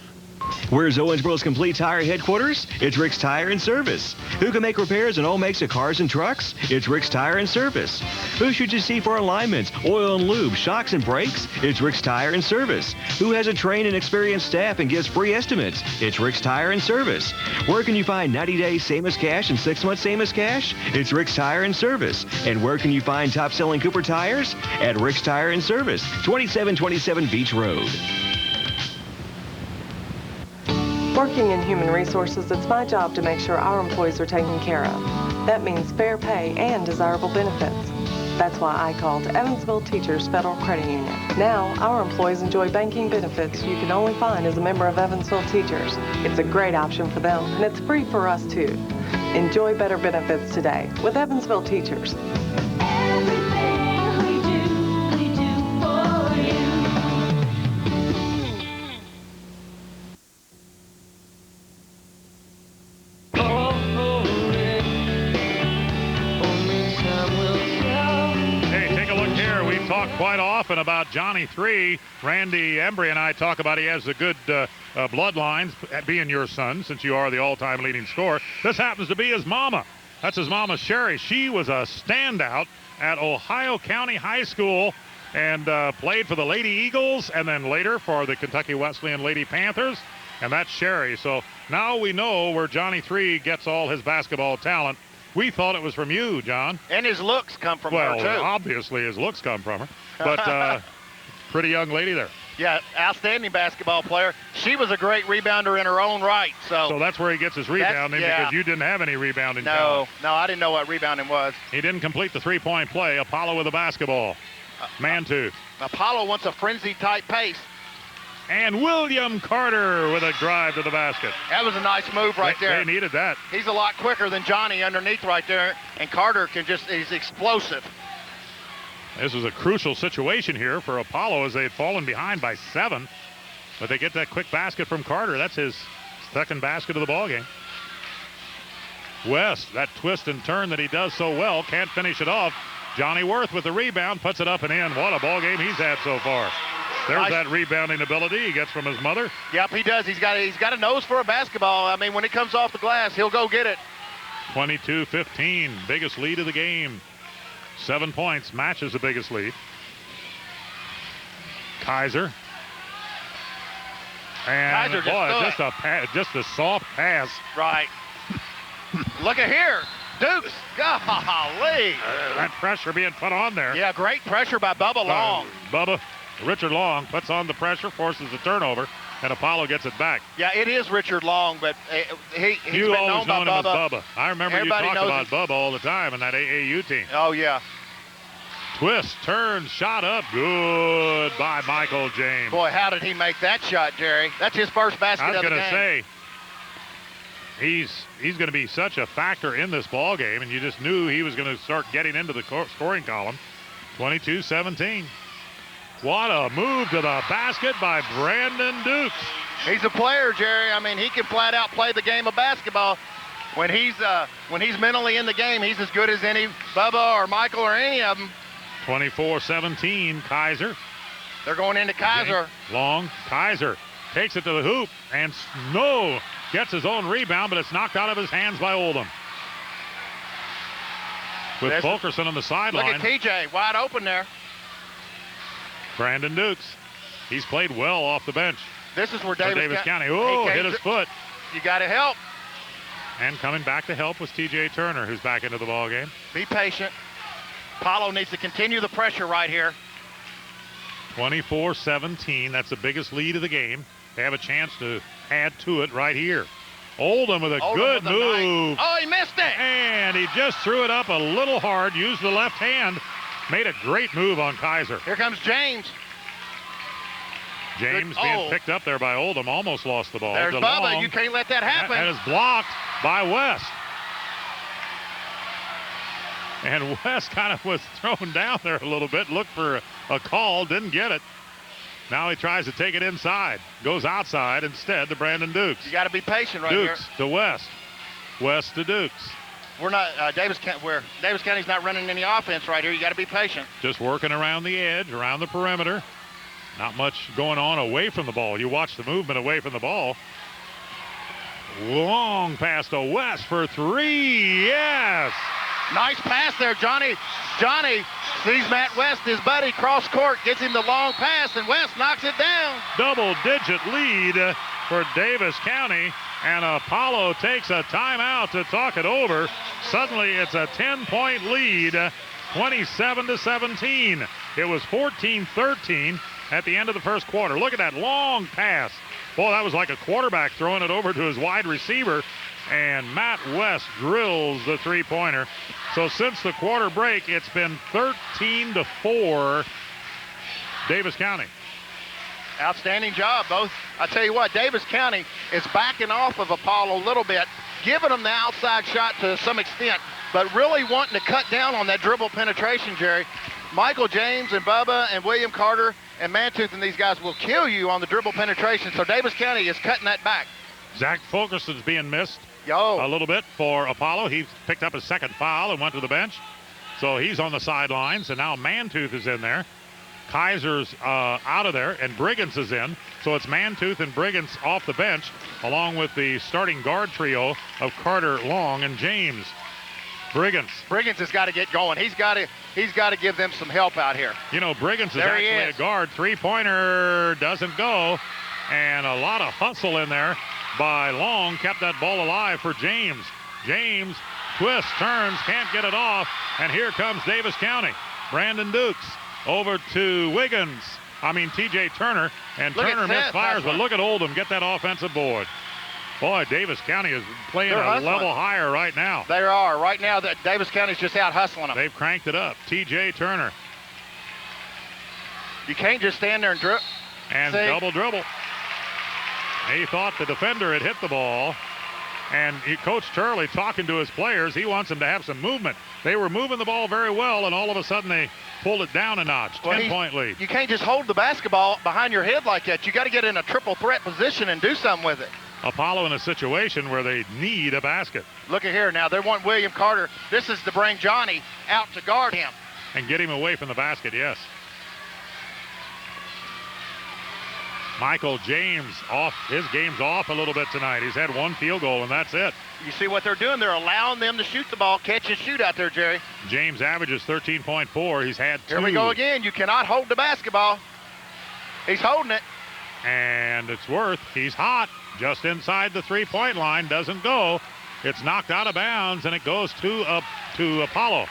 Where's Owensboro's complete tire headquarters? It's Rick's Tire and Service. Who can make repairs on all makes of cars and trucks? It's Rick's Tire and Service. Who should you see for alignments, oil and lube, shocks and brakes? It's Rick's Tire and Service. Who has a trained and experienced staff and gives free estimates? It's Rick's Tire and Service. Where can you find 90 days same as cash and 6 months same as cash? It's Rick's Tire and Service. And where can you find top-selling Cooper tires? At Rick's Tire and Service, 2727 Beach Road. Working in human resources, it's my job to make sure our employees are taken care of. That means fair pay and desirable benefits. That's why I called Evansville Teachers Federal Credit Union. Now, our employees enjoy banking benefits you can only find as a member of Evansville Teachers. It's a great option for them, and it's free for us, too. Enjoy better benefits today with Evansville Teachers. Quite often about Johnny 3. Randy Embry and I talk about he has a good bloodlines, being your son, since you are the all-time leading scorer. This happens to be his mama. That's his mama, Sherry. She was a standout at Ohio County High School and played for the Lady Eagles and then later for the Kentucky Wesleyan Lady Panthers. And that's Sherry. So now we know where Johnny 3 gets all his basketball talent. We thought it was from you, John. And his looks come from her, too. Well, obviously his looks come from her. But pretty young lady there. Yeah, outstanding basketball player. She was a great rebounder in her own right. So that's where he gets his rebounding because you didn't have any rebounding talent. No, I didn't know what rebounding was. He didn't complete the three-point play. Apollo with the basketball. Man-tooth. Apollo wants a frenzy-type pace. And William Carter with a drive to the basket. That was a nice move right there. They needed that. He's a lot quicker than Johnny underneath right there, and Carter he's explosive. This was a crucial situation here for Apollo as they had fallen behind by 7. But they get that quick basket from Carter. That's his second basket of the ballgame. West, that twist and turn that he does so well, can't finish it off. Johnny Worth with the rebound, puts it up and in. What a ball game he's had so far. There's that rebounding ability he gets from his mother. Yep, he does. He's got a nose for a basketball. I mean, when it comes off the glass, he'll go get it. 22-15, biggest lead of the game. 7 points, matches the biggest lead. Kaiser. And Kaiser boy, just a soft pass. Right. Look at here. Dukes. Golly. That pressure being put on there. Yeah, great pressure by Bubba Long. Richard Long puts on the pressure, forces the turnover, and Apollo gets it back. Yeah, it is Richard Long, but he's you been always known by him Bubba. as Bubba. I remember Everybody you talked knows about Bubba all the time in that AAU team. Oh, yeah. Twist, turn, shot up. Good by Michael James. Boy, how did he make that shot, Jerry? That's his first basket of the game. I was going to say, he's going to be such a factor in this ball game, and you just knew he was going to start getting into the scoring column. 22-17. What a move to the basket by Brandon Dukes. He's a player, Jerry. I mean, he can flat out play the game of basketball. When he's mentally in the game, he's as good as any Bubba or Michael or any of them. 24-17, Kaiser. They're going into Kaiser. Long, Kaiser takes it to the hoop, and gets his own rebound, but it's knocked out of his hands by Oldham. With Fulkerson on the sideline. Look at TJ, wide open there. Brandon Dukes. He's played well off the bench. This is where Daviess County. Oh, hit his foot. You got to help. And coming back to help was TJ Turner, who's back into the ball game. Be patient. Apollo needs to continue the pressure right here. 24-17. That's the biggest lead of the game. They have a chance to add to it right here. Oldham with a good move. Oh, he missed it. And he just threw it up a little hard, used the left hand. Made a great move on Kaiser. Here comes James. James being picked up there by Oldham. Almost lost the ball. There's Bubba. You can't let that happen. That is blocked by West. And West kind of was thrown down there a little bit. Looked for a call. Didn't get it. Now he tries to take it inside. Goes outside instead to Brandon Dukes. You got to be patient right here. Dukes to West. West to Dukes. We're not Daviess County's not running any offense right here. You got to be patient. Just working around the edge, around the perimeter. Not much going on away from the ball. You watch the movement away from the ball. Long pass to West for 3. Yes. Nice pass there, Johnny. Johnny sees Matt West, his buddy, cross court, gets him the long pass, and West knocks it down. Double-digit lead for Daviess County. And Apollo takes a timeout to talk it over. Suddenly it's a 10-point lead, 27-17. It was 14-13 at the end of the first quarter. Look at that long pass. Boy, that was like a quarterback throwing it over to his wide receiver. And Matt West drills the three-pointer. So since the quarter break, it's been 13-4 Daviess County. Outstanding job, both. I tell you what, Daviess County is backing off of Apollo a little bit, giving them the outside shot to some extent, but really wanting to cut down on that dribble penetration, Jerry. Michael James and Bubba and William Carter and Mantooth and these guys will kill you on the dribble penetration, so Daviess County is cutting that back. Zach Fulkerson's being missed a little bit for Apollo. He picked up his second foul and went to the bench, so he's on the sidelines, and now Mantooth is in there. Kaiser's out of there, and Briggins is in. So it's Mantooth and Briggins off the bench, along with the starting guard trio of Carter, Long, and James. Briggins has got to get going. He's got to give them some help out here. You know, Briggins is There he actually is. a guard. Three-pointer doesn't go. And a lot of hustle in there by Long. Kept that ball alive for James. James twists, turns, can't get it off. And here comes Daviess County. Brandon Dukes over to TJ Turner. And Look at Turner Seth, misfires, but that's look at Oldham get that offensive board. Boy, Daviess County is playing They're a hustling. level higher right now. They are. Right now, that Daviess County's just out hustling them. They've cranked it up. TJ Turner. You can't just stand there and dribble. And double dribble. He thought the defender had hit the ball. And Coach Turley talking to his players. He wants them to have some movement. They were moving the ball very well, and all of a sudden they pulled it down a notch. 10-point lead. You can't just hold the basketball behind your head like that. You got to get in a triple threat position and do something with it. Apollo in a situation where they need a basket. Look at here now. They want William Carter. This is to bring Johnny out to guard him. And get him away from the basket, yes. Michael James his game's off a little bit tonight. He's had one field goal, and that's it. You see what they're doing? They're allowing them to shoot the ball, catch and shoot out there, Jerry. James averages 13.4. He's had 2. Here we go again. You cannot hold the basketball. He's holding it. And it's Worth. He's hot. Just inside the three-point line. Doesn't go. It's knocked out of bounds, and it goes to Apollo.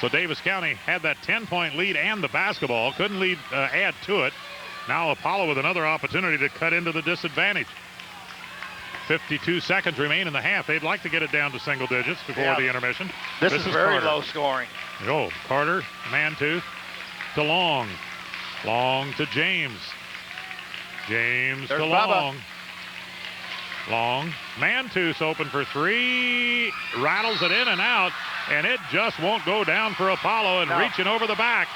So Daviess County had that 10-point lead and the basketball. Couldn't add to it. Now Apollo with another opportunity to cut into the disadvantage. 52 seconds remain in the half. They'd like to get it down to single digits before the intermission. This is very Carter. low scoring. Oh, Carter, man to Long. Long to James. James There's to Bubba. Long. Long. Mantus open for 3. Rattles it in and out. And it just won't go down for Apollo. And reaching over the back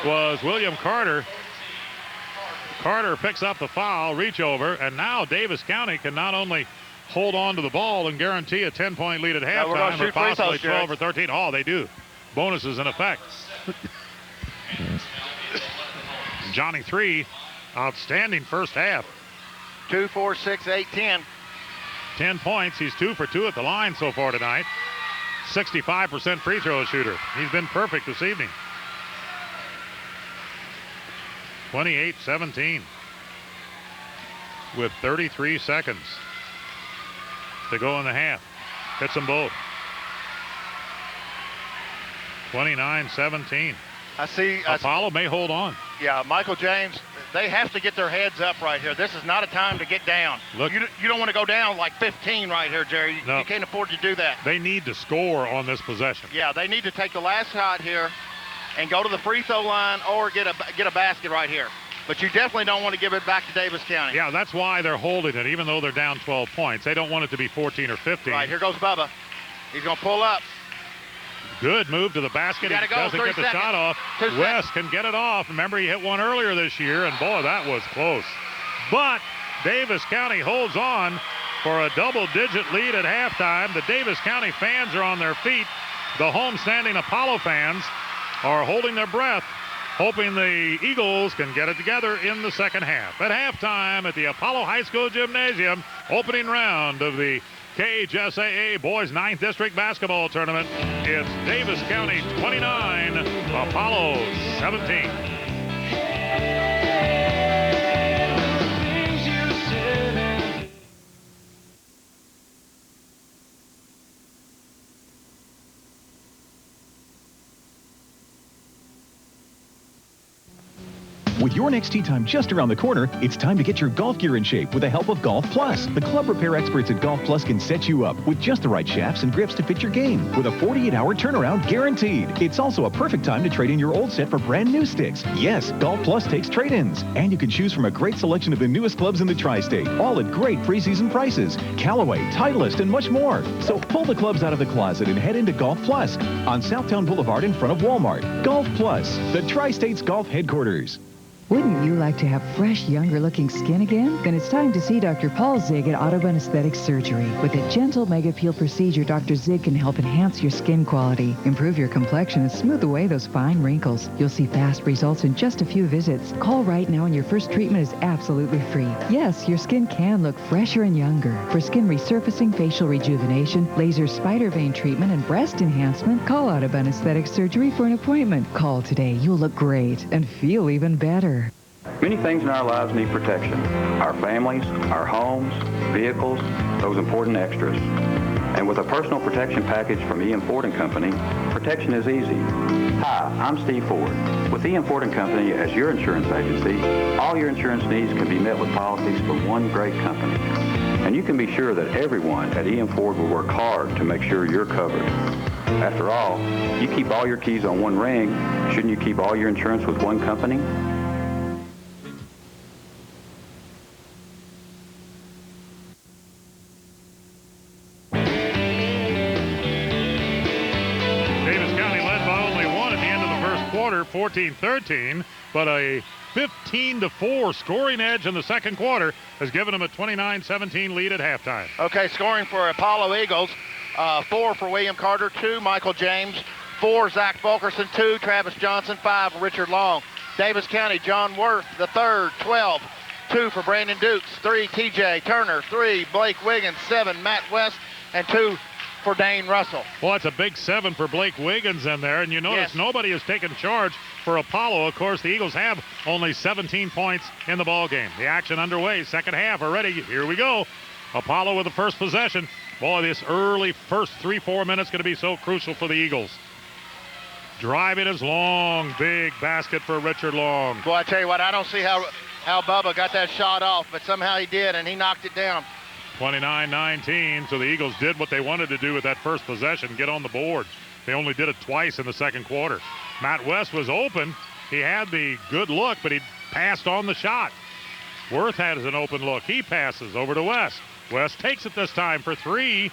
was William Carter. Carter picks up the foul, reach over. And now Daviess County can not only hold on to the ball and guarantee a 10-point lead at halftime, but possibly 12 or 13. Oh, they do. Bonuses in effect. Johnny 3. Outstanding first half. 2, 4, 6, 8, 10. 10 points. He's 2 for 2 at the line so far tonight. 65% free throw shooter. He's been perfect this evening. 28-17 with 33 seconds to go in the half. Hits them both. 29-17. I see. Apollo may hold on. Yeah, Michael James, they have to get their heads up right here. This is not a time to get down. Look, you don't want to go down like 15 right here, Jerry. No. You can't afford to do that. They need to score on this possession. Yeah, they need to take the last shot here and go to the free throw line or get a basket right here. But you definitely don't want to give it back to Daviess County. Yeah, that's why they're holding it, even though they're down 12 points. They don't want it to be 14 or 15. Right, here goes Bubba. He's going to pull up. Good move to the basket. He doesn't get the shot off. West can get it off. Remember, he hit one earlier this year, and boy, that was close. But Daviess County holds on for a double-digit lead at halftime. The Daviess County fans are on their feet. The home-standing Apollo fans are holding their breath, hoping the Eagles can get it together in the second half. At halftime at the Apollo High School Gymnasium, opening round of the KHSAA Boys 9th District Basketball Tournament. It's Daviess County 29, Apollo 17. With your next tee time just around the corner, it's time to get your golf gear in shape with the help of Golf Plus. The club repair experts at Golf Plus can set you up with just the right shafts and grips to fit your game with a 48-hour turnaround guaranteed. It's also a perfect time to trade in your old set for brand new sticks. Yes, Golf Plus takes trade-ins. And you can choose from a great selection of the newest clubs in the tri-state, all at great preseason prices. Callaway, Titleist, and much more. So pull the clubs out of the closet and head into Golf Plus on Southtown Boulevard in front of Walmart. Golf Plus, the tri-state's golf headquarters. Wouldn't you like to have fresh, younger-looking skin again? Then it's time to see Dr. Paul Zig at Audubon Aesthetic Surgery. With a gentle mega peel procedure, Dr. Zig can help enhance your skin quality, improve your complexion, and smooth away those fine wrinkles. You'll see fast results in just a few visits. Call right now and your first treatment is absolutely free. Yes, your skin can look fresher and younger. For skin resurfacing, facial rejuvenation, laser spider vein treatment, and breast enhancement, call Audubon Aesthetic Surgery for an appointment. Call today. You'll look great and feel even better. Many things in our lives need protection. Our families, our homes, vehicles, those important extras. And with a personal protection package from E.M. Ford & Company, protection is easy. Hi, I'm Steve Ford. With E.M. Ford & Company as your insurance agency, all your insurance needs can be met with policies from one great company. And you can be sure that everyone at E.M. Ford will work hard to make sure you're covered. After all, you keep all your keys on one ring. Shouldn't you keep all your insurance with one company? Daviess County led by only one at the end of the first quarter, 14-13, but a 15-4 scoring edge in the second quarter has given them a 29-17 lead at halftime. Okay, scoring for Apollo Eagles, 4 for William Carter, 2 Michael James, 4 Zach Fulkerson, 2 Travis Johnson, 5 Richard Long. Daviess County, John Worth, the third, 12, 2 for Brandon Dukes, 3 TJ Turner, 3 Blake Wiggins, 7 Matt West, and 2 for Dane Russell. Well, that's a big 7 for Blake Wiggins in there, and you notice nobody has taken charge for Apollo. Of course, the Eagles have only 17 points in the ball game. The action underway, second half already. Here we go. Apollo with the first possession. Boy, this early first 3-4 minutes going to be so crucial for the Eagles. Driving is Long, big basket for Richard Long. Boy, I tell you what, I don't see how Bubba got that shot off, but somehow he did, and he knocked it down. 29-19, so the Eagles did what they wanted to do with that first possession, get on the board. They only did it twice in the second quarter. Matt West was open. He had the good look, but he passed on the shot. Worth had an open look. He passes over to West. West takes it this time for 3,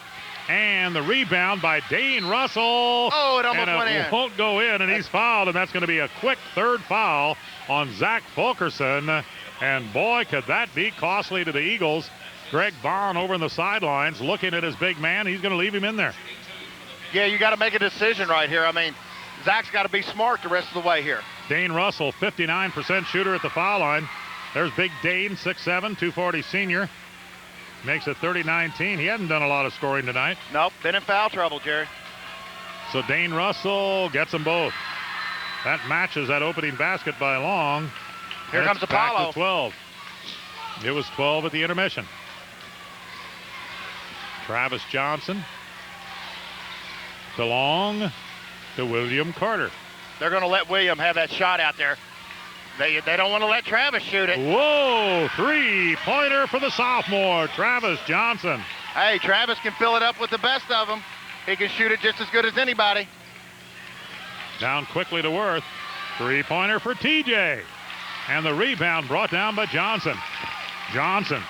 and the rebound by Dane Russell. Oh, it almost went in. And it won't go in, and he's fouled, and that's going to be a quick third foul on Zach Fulkerson. And boy, could that be costly to the Eagles. Greg Vaughn over in the sidelines looking at his big man. He's going to leave him in there. Yeah, you got to make a decision right here. I mean, Zach's got to be smart the rest of the way here. Dane Russell, 59% shooter at the foul line. There's big Dane, 6'7", 240 senior. Makes it 30-19. He hasn't done a lot of scoring tonight. Nope, been in foul trouble, Jerry. So Dane Russell gets them both. That matches that opening basket by Long. Here comes Apollo. Back to 12. It was 12 at the intermission. Travis Johnson to Long to William Carter. They're going to let William have that shot out there. They don't want to let Travis shoot it. Whoa, three-pointer for the sophomore, Travis Johnson. Hey, Travis can fill it up with the best of them. He can shoot it just as good as anybody. Down quickly to Worth. Three-pointer for TJ. And the rebound brought down by Johnson. Johnson.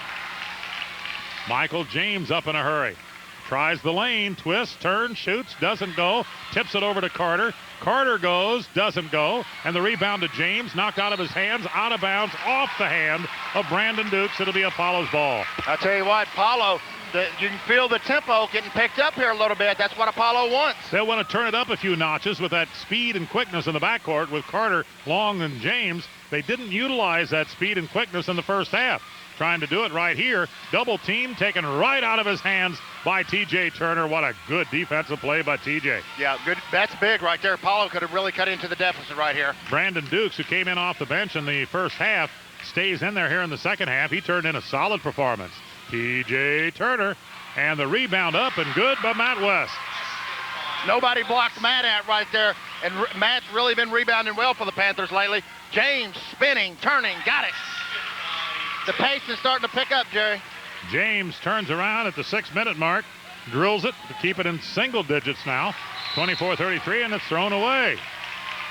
Michael James up in a hurry. Tries the lane, twists, turns, shoots, doesn't go. Tips it over to Carter. Carter goes, doesn't go. And the rebound to James, knocked out of his hands, out of bounds, off the hand of Brandon Dukes. It'll be Apollo's ball. I tell you what, Apollo, you can feel the tempo getting picked up here a little bit. That's what Apollo wants. They'll want to turn it up a few notches with that speed and quickness in the backcourt with Carter, Long, and James. They didn't utilize that speed and quickness in the first half. Trying to do it right here. Double team taken right out of his hands by TJ Turner. What a good defensive play by TJ. Yeah, good. That's big right there. Apollo could have really cut into the deficit right here. Brandon Dukes, who came in off the bench in the first half, stays in there here in the second half. He turned in a solid performance. TJ Turner, and the rebound up and good by Matt West. Nobody blocked Matt out right there, and Matt's really been rebounding well for the Panthers lately. James spinning, turning, got it. The pace is starting to pick up, Jerry. James turns around at the 6-minute mark, drills it to keep it in single digits now. 24-33, and it's thrown away.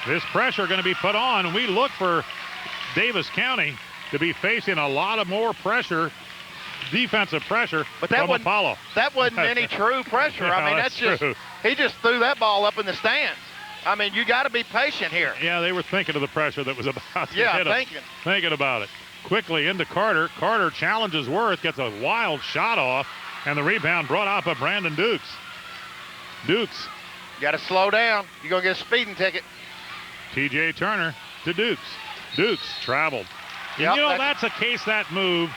This pressure going to be put on, and we look for Daviess County to be facing a lot of more pressure, defensive pressure from Apollo. That wasn't any true pressure. Yeah, I mean, that's just true. he just threw that ball up in the stands. I mean, you got to be patient here. Yeah, they were thinking of the pressure that was about to hit them. Thinking about it. Quickly into Carter. Carter challenges Worth, gets a wild shot off, and the rebound brought out by Brandon Dukes. Dukes. You got to slow down. You're going to get a speeding ticket. T.J. Turner to Dukes. Dukes traveled. Yep, You know, that's a case, that move.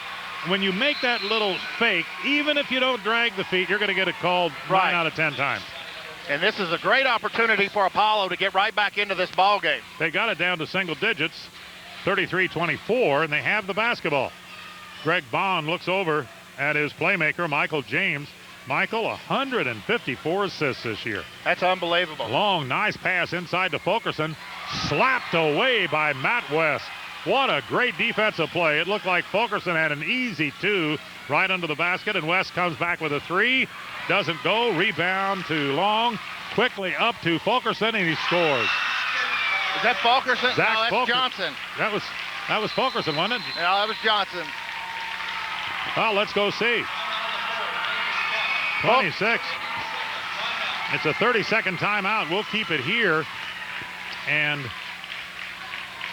When you make that little fake, even if you don't drag the feet, you're going to get it called 9 out of 10 times. And this is a great opportunity for Apollo to get right back into this ball game. They got it down to single digits, 33-24, and they have the basketball. Greg Bond looks over at his playmaker, Michael James. Michael, 154 assists this year. That's unbelievable. Long, nice pass inside to Fulkerson. Slapped away by Matt West. What a great defensive play. It looked like Fulkerson had an easy 2 right under the basket, and West comes back with a 3. Doesn't go. Rebound to Long. Quickly up to Fulkerson, and he scores. Is that Fulkerson? Zach no, that's Fulkerson. Johnson. That was Fulkerson, wasn't it? No, that was Johnson. Well, let's go see. 26. It's a 30-second timeout. We'll keep it here. And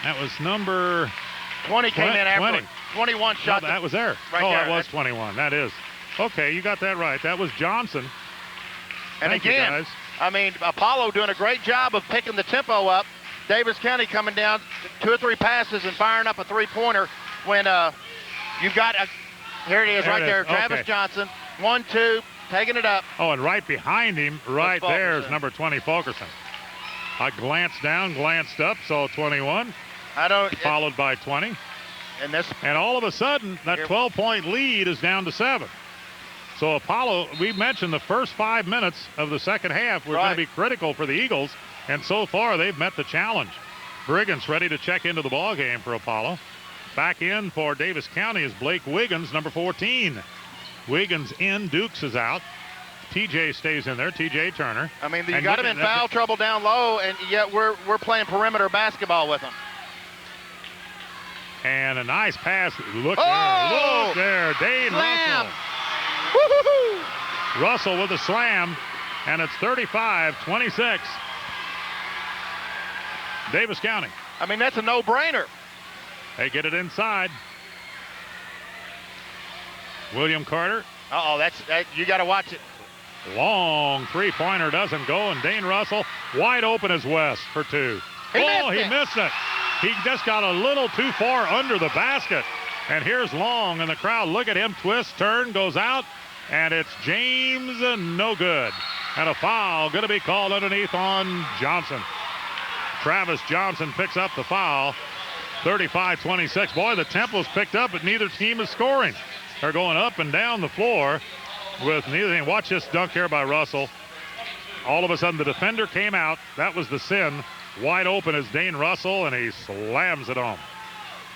that was number 20 came in after 20. 21 shot. No, that was there. Right oh, there. That was 21. That is. Okay, you got that right. That was Johnson. And Thank again, you guys. I mean, Apollo doing a great job of picking the tempo up. Daviess County coming down 2 or 3 passes and firing up a 3-pointer when you've got here it is There right it there. is. Travis Okay. Johnson, 1-2, taking it up. Oh, and right behind him, right there is Fulkerson. number 20, Fulkerson. I glanced down, glanced up, saw 21. Followed by 20. And all of a sudden, that 12-point lead is down to 7. So Apollo, we mentioned the first 5 minutes of the second half were going to be critical for the Eagles, and so far they've met the challenge. Briggins ready to check into the ball game for Apollo. Back in for Daviess County is Blake Wiggins, number 14. Wiggins in, Dukes is out. TJ stays in there, TJ Turner. I mean, you got him in foul trouble down low, and yet we're playing perimeter basketball with him. And a nice pass. Look there. Look there. Dane Slam. Russell. Russell with a slam. And it's 35-26. Daviess County. I mean, that's a no-brainer. They get it inside. William Carter. You got to watch it. Long three-pointer doesn't go, and Dane Russell wide open as West for 2. He missed it. He just got a little too far under the basket. And here's Long, and the crowd, look at him, twist, turn, goes out, and it's James, no good. And a foul going to be called underneath on Johnson. Travis Johnson picks up the foul. 35-26. Boy, the tempo's picked up, but neither team is scoring. They're going up and down the floor with neither team. Watch this dunk here by Russell. All of a sudden, the defender came out. That was the sin. Wide open is Dane Russell, and he slams it home.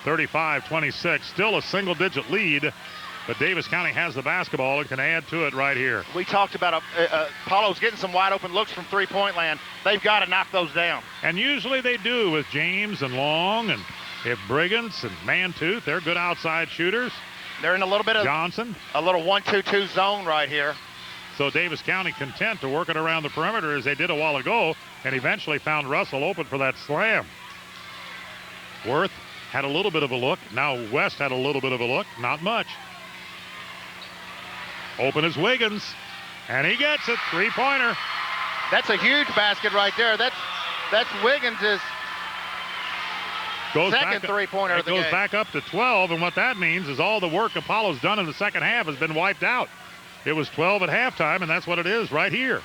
35-26. Still a single-digit lead, but Daviess County has the basketball and can add to it right here. We talked about Apollo's getting some wide-open looks from three-point land. They've got to knock those down. And usually they do with James and Long, and if Briggins and Mantooth, they're good outside shooters. They're in a little bit of Johnson. A little 1-2-2 zone right here. So Daviess County content to work it around the perimeter as they did a while ago, and eventually found Russell open for that slam. Worth had a little bit of a look. Now West had a little bit of a look. Not much. Open is Wiggins, and he gets it. Three-pointer. That's a huge basket right there. That's Wiggins' second three-pointer of the game. It goes back up to 12, and what that means is all the work Apollo's done in the second half has been wiped out. It was 12 at halftime, and that's what it is right here.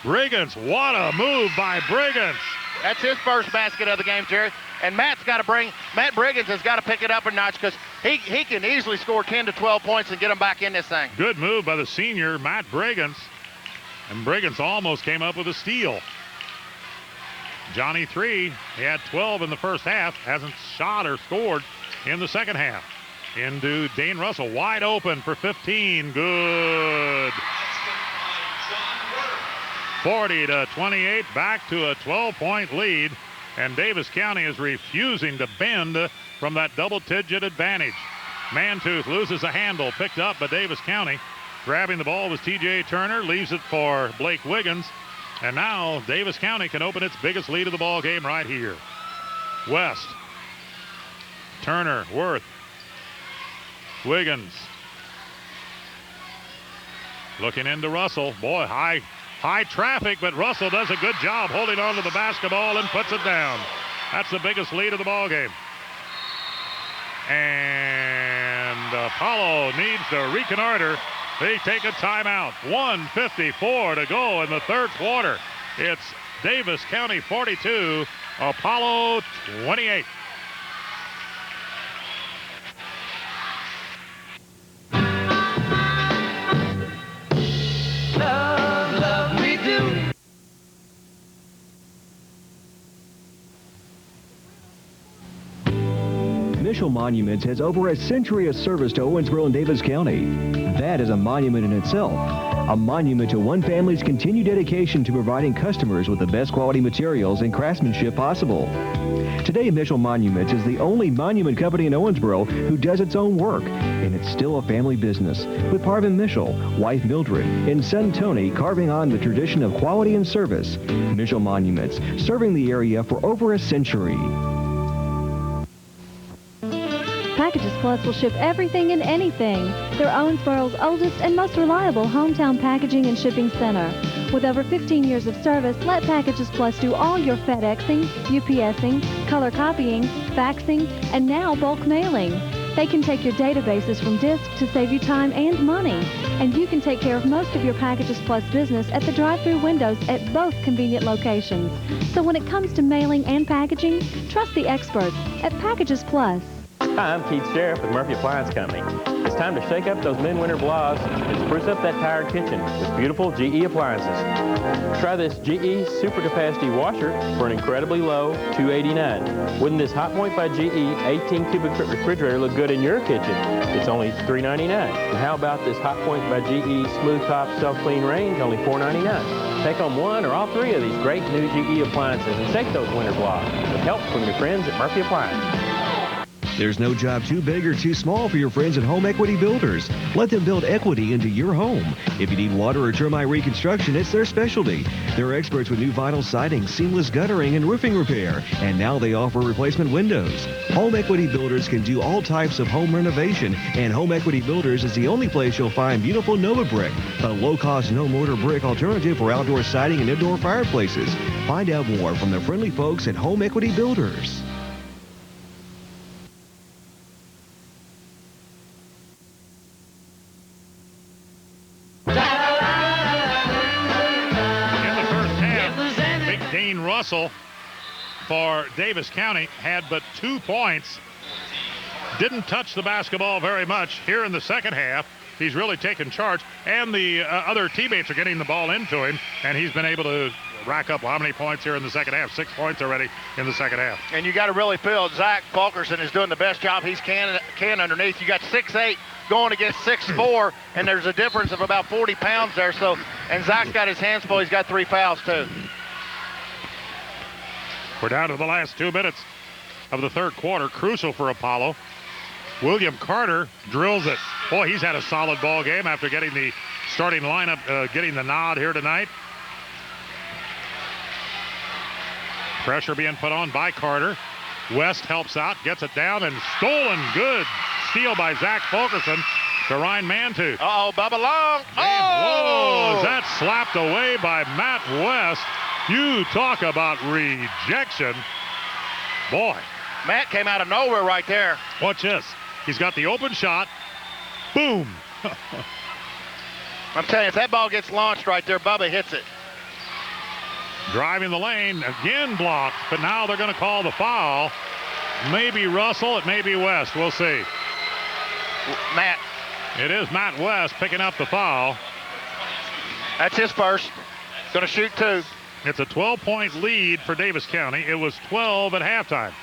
Briggins, what a move by Briggins. That's his first basket of the game, Jerry. And Matt Briggins has got to pick it up a notch because he can easily score 10 to 12 points and get them back in this thing. Good move by the senior, Matt Briggins. And Briggins almost came up with a steal. Johnny 3, he had 12 in the first half, hasn't shot or scored in the second half. Into Dane Russell, wide open for 15, good. 40-28, back to a 12-point lead, and Daviess County is refusing to bend from that double-digit advantage. Mantooth loses a handle, picked up by Daviess County. Grabbing the ball was T.J. Turner, leaves it for Blake Wiggins. And now Daviess County can open its biggest lead of the ball game right here. West. Turner, Worth. Wiggins. Looking into Russell. Boy, high traffic, but Russell does a good job holding on to the basketball and puts it down. That's the biggest lead of the ball game. And Apollo needs to reconnoiter. They take a timeout. 1:54 to go in the third quarter. It's Daviess County 42, Apollo 28. Love me do. Mitchell Monuments has over a century of service to Owensboro and Daviess County. That is a monument in itself. A monument to one family's continued dedication to providing customers with the best quality materials and craftsmanship possible. Today, Mitchell Monuments is the only monument company in Owensboro who does its own work, and it's still a family business, with Parvin Mitchell, wife Mildred, and son Tony carving on the tradition of quality and service. Mitchell Monuments, serving the area for over a century. Packages Plus will ship everything and anything. They're Owensboro's oldest and most reliable hometown packaging and shipping center. With over 15 years of service, let Packages Plus do all your FedExing, UPSing, color copying, faxing, and now bulk mailing. They can take your databases from disk to save you time and money. And you can take care of most of your Packages Plus business at the drive-through windows at both convenient locations. So when it comes to mailing and packaging, trust the experts at Packages Plus. Hi, I'm Keith Sheriff with Murphy Appliance Company. It's time to shake up those midwinter blobs and spruce up that tired kitchen with beautiful GE appliances. Try this GE Super Capacity Washer for an incredibly low $289. Wouldn't this Hot Point by GE 18 cubic foot refrigerator look good in your kitchen? It's only $399. And how about this Hot Point by GE Smooth Top Self-Clean Range, only $499. Take home one or all three of these great new GE appliances and shake those winter blobs with help from your friends at Murphy Appliance. There's no job too big or too small for your friends at Home Equity Builders. Let them build equity into your home. If you need water or termite reconstruction, it's their specialty. They're experts with new vinyl siding, seamless guttering, and roofing repair. And now they offer replacement windows. Home Equity Builders can do all types of home renovation, and Home Equity Builders is the only place you'll find beautiful Nova Brick, a low-cost, no-mortar brick alternative for outdoor siding and indoor fireplaces. Find out more from the friendly folks at Home Equity Builders. Russell for Daviess County had but 2 points. Didn't touch the basketball very much here in the second half. He's really taken charge, and the other teammates are getting the ball into him, and he's been able to rack up how many points here in the second half? 6 points already in the second half. And you got to really feel Zach Fulkerson is doing the best job he can underneath. You got 6'8" going against 6'4", and there's a difference of about 40 pounds there. So, and Zach's got his hands full. He's got 3 fouls too. We're down to the last 2 minutes of the third quarter. Crucial for Apollo. William Carter drills it. Boy, he's had a solid ball game after getting the starting lineup, getting the nod here tonight. Pressure being put on by Carter. West helps out, gets it down, and stolen. Good steal by Zach Fulkerson to Ryan Mantu. Uh-oh, Bubba Long. Oh! Is that slapped away by Matt West? You talk about rejection. Boy. Matt came out of nowhere right there. Watch this. He's got the open shot. Boom. I'm telling you, if that ball gets launched right there, Bubba hits it. Driving the lane, again blocked, but now they're going to call the foul. Maybe Russell, it may be West. We'll see. Matt. It is Matt West picking up the foul. That's his first. Going to shoot 2. It's a 12-point lead for Daviess County. It was 12 at halftime.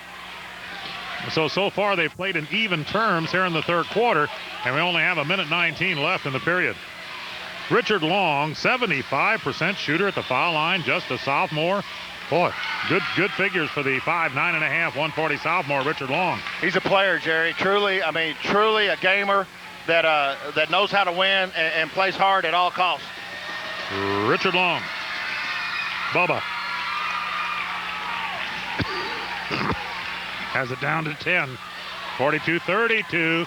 So far they've played in even terms here in the third quarter, and we only have 1:19 left in the period. Richard Long, 75% shooter at the foul line, just a sophomore. Boy, good figures for the 5'9.5", 140 sophomore Richard Long. He's a player, Jerry. Truly a gamer that knows how to win and plays hard at all costs. Richard Long. Bubba has it down to 10. 42-32.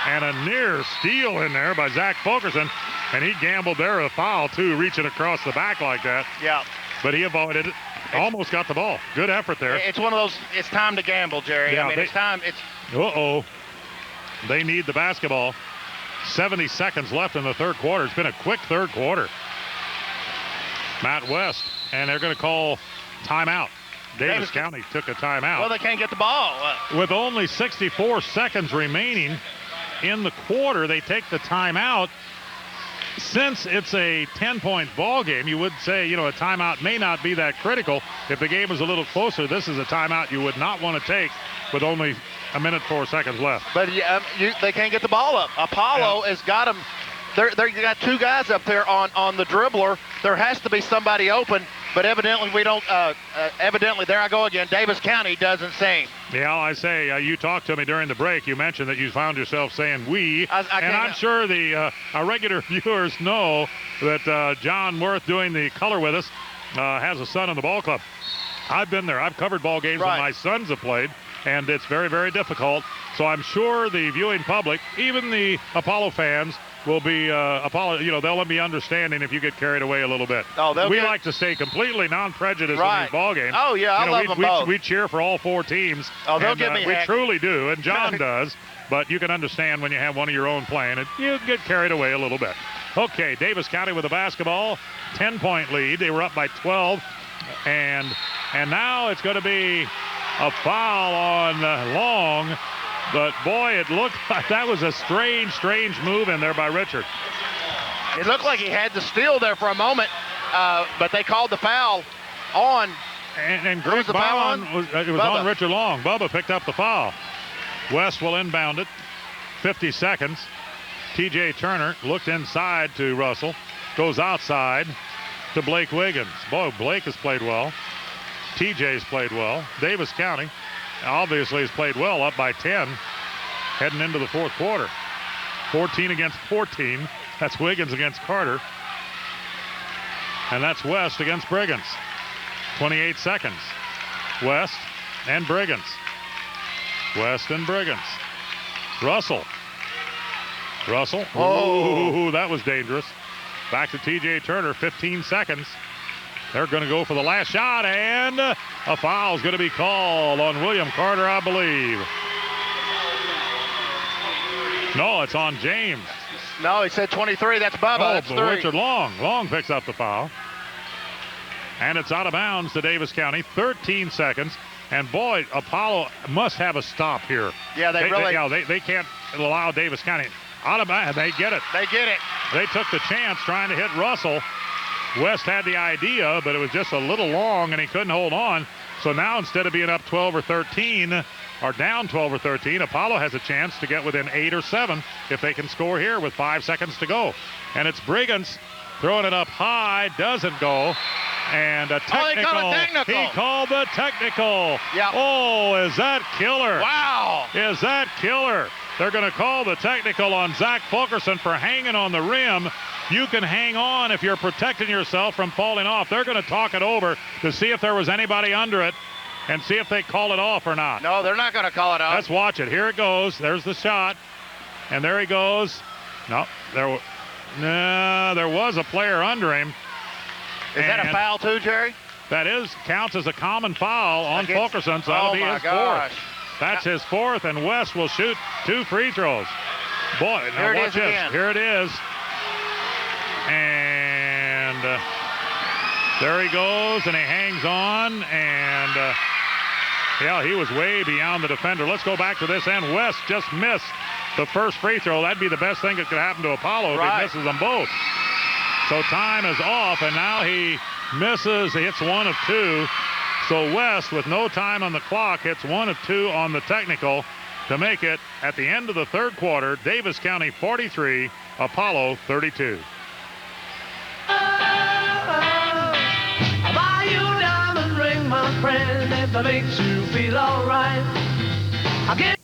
And a near steal in there by Zach Fulkerson. And he gambled there a foul, too, reaching across the back like that. Yeah. But he avoided it. Almost got the ball. Good effort there. It's one of those, it's time to gamble, Jerry. Yeah, I mean, it's time. Uh-oh. They need the basketball. 70 seconds left in the third quarter. It's been a quick third quarter. Matt West, and they're going to call timeout. Daviess County took a timeout. Well, they can't get the ball. With only 64 seconds remaining in the quarter, they take the timeout. Since it's a 10-point ball game, you would say, a timeout may not be that critical. If the game was a little closer, this is a timeout you would not want to take with only a minute 4 seconds left. But they can't get the ball up. Apollo has got them. You got two guys up there on the dribbler. There has to be somebody open, but evidently we don't. Evidently, there I go again. Daviess County doesn't sing. Yeah, I say you talked to me during the break. You mentioned that you found yourself saying "we," and I'm sure the our regular viewers know that John Worth, doing the color with us, has a son in the ball club. I've been there. I've covered ball games that my sons have played, and it's very, very difficult. So I'm sure the viewing public, even the Apollo fans, will be they'll be understanding if you get carried away a little bit. We like to stay completely non-prejudiced in these ball games. Oh yeah, I love them both. We cheer for all four teams. Oh, they'll give me we truly do, and John does. But you can understand when you have one of your own playing it, you get carried away a little bit. Okay, Daviess County with the basketball, 10-point lead. They were up by 12, and now it's going to be a foul on Long. But, boy, it looked like that was a strange move in there by Richard. It looked like he had the steal there for a moment, but they called the foul on. And Greg Bauer was on Richard Long. Bubba picked up the foul. West will inbound it. 50 seconds. T.J. Turner looked inside to Russell. Goes outside to Blake Wiggins. Boy, Blake has played well. T.J.'s played well. Daviess County obviously has played well, up by 10 heading into the fourth quarter. 14 against 14. That's Wiggins against Carter. And that's West against Briggins. 28 seconds. West and Briggins. West and Briggins. Russell. Oh, that was dangerous. Back to T.J. Turner, 15 seconds. They're going to go for the last shot, and a foul is going to be called on William Carter, I believe. No, it's on James. No, he said 23. That's Bubba. That's three. Richard Long. Long picks up the foul. And it's out of bounds to Daviess County. 13 seconds. And, boy, Apollo must have a stop here. Yeah, they can't allow Daviess County out of bounds. They get it. They get it. They took the chance trying to hit Russell. West had the idea, but it was just a little long, and he couldn't hold on. So now instead of being up 12 or 13, or down 12 or 13, Apollo has a chance to get within 8 or 7 if they can score here with 5 seconds to go. And it's Briggins throwing it up high, doesn't go. And a technical. He called the technical. Yeah. Oh, is that killer? Wow. Is that killer? They're going to call the technical on Zach Fulkerson for hanging on the rim. You can hang on if you're protecting yourself from falling off. They're going to talk it over to see if there was anybody under it and see if they call it off or not. No, they're not going to call it off. Let's watch it. Here it goes. There's the shot. And there he goes. No, there was a player under him. Is that a foul too, Jerry? That counts as a common foul on Fulkerson, so that'll be his fourth. That's his fourth, and West will shoot 2 free throws. Boy, now watch this. Here it is. And there he goes, and he hangs on, and he was way beyond the defender. Let's go back to this end. West just missed the first free throw. That'd be the best thing that could happen to Apollo if he misses them both. So time is off, and now he misses. He hits 1 of 2. So West, with no time on the clock, hits 1 of 2 on the technical to make it, at the end of the third quarter, Daviess County 43, Apollo 32. I'll buy you a diamond ring, my friend, if that makes you feel all right. I'll get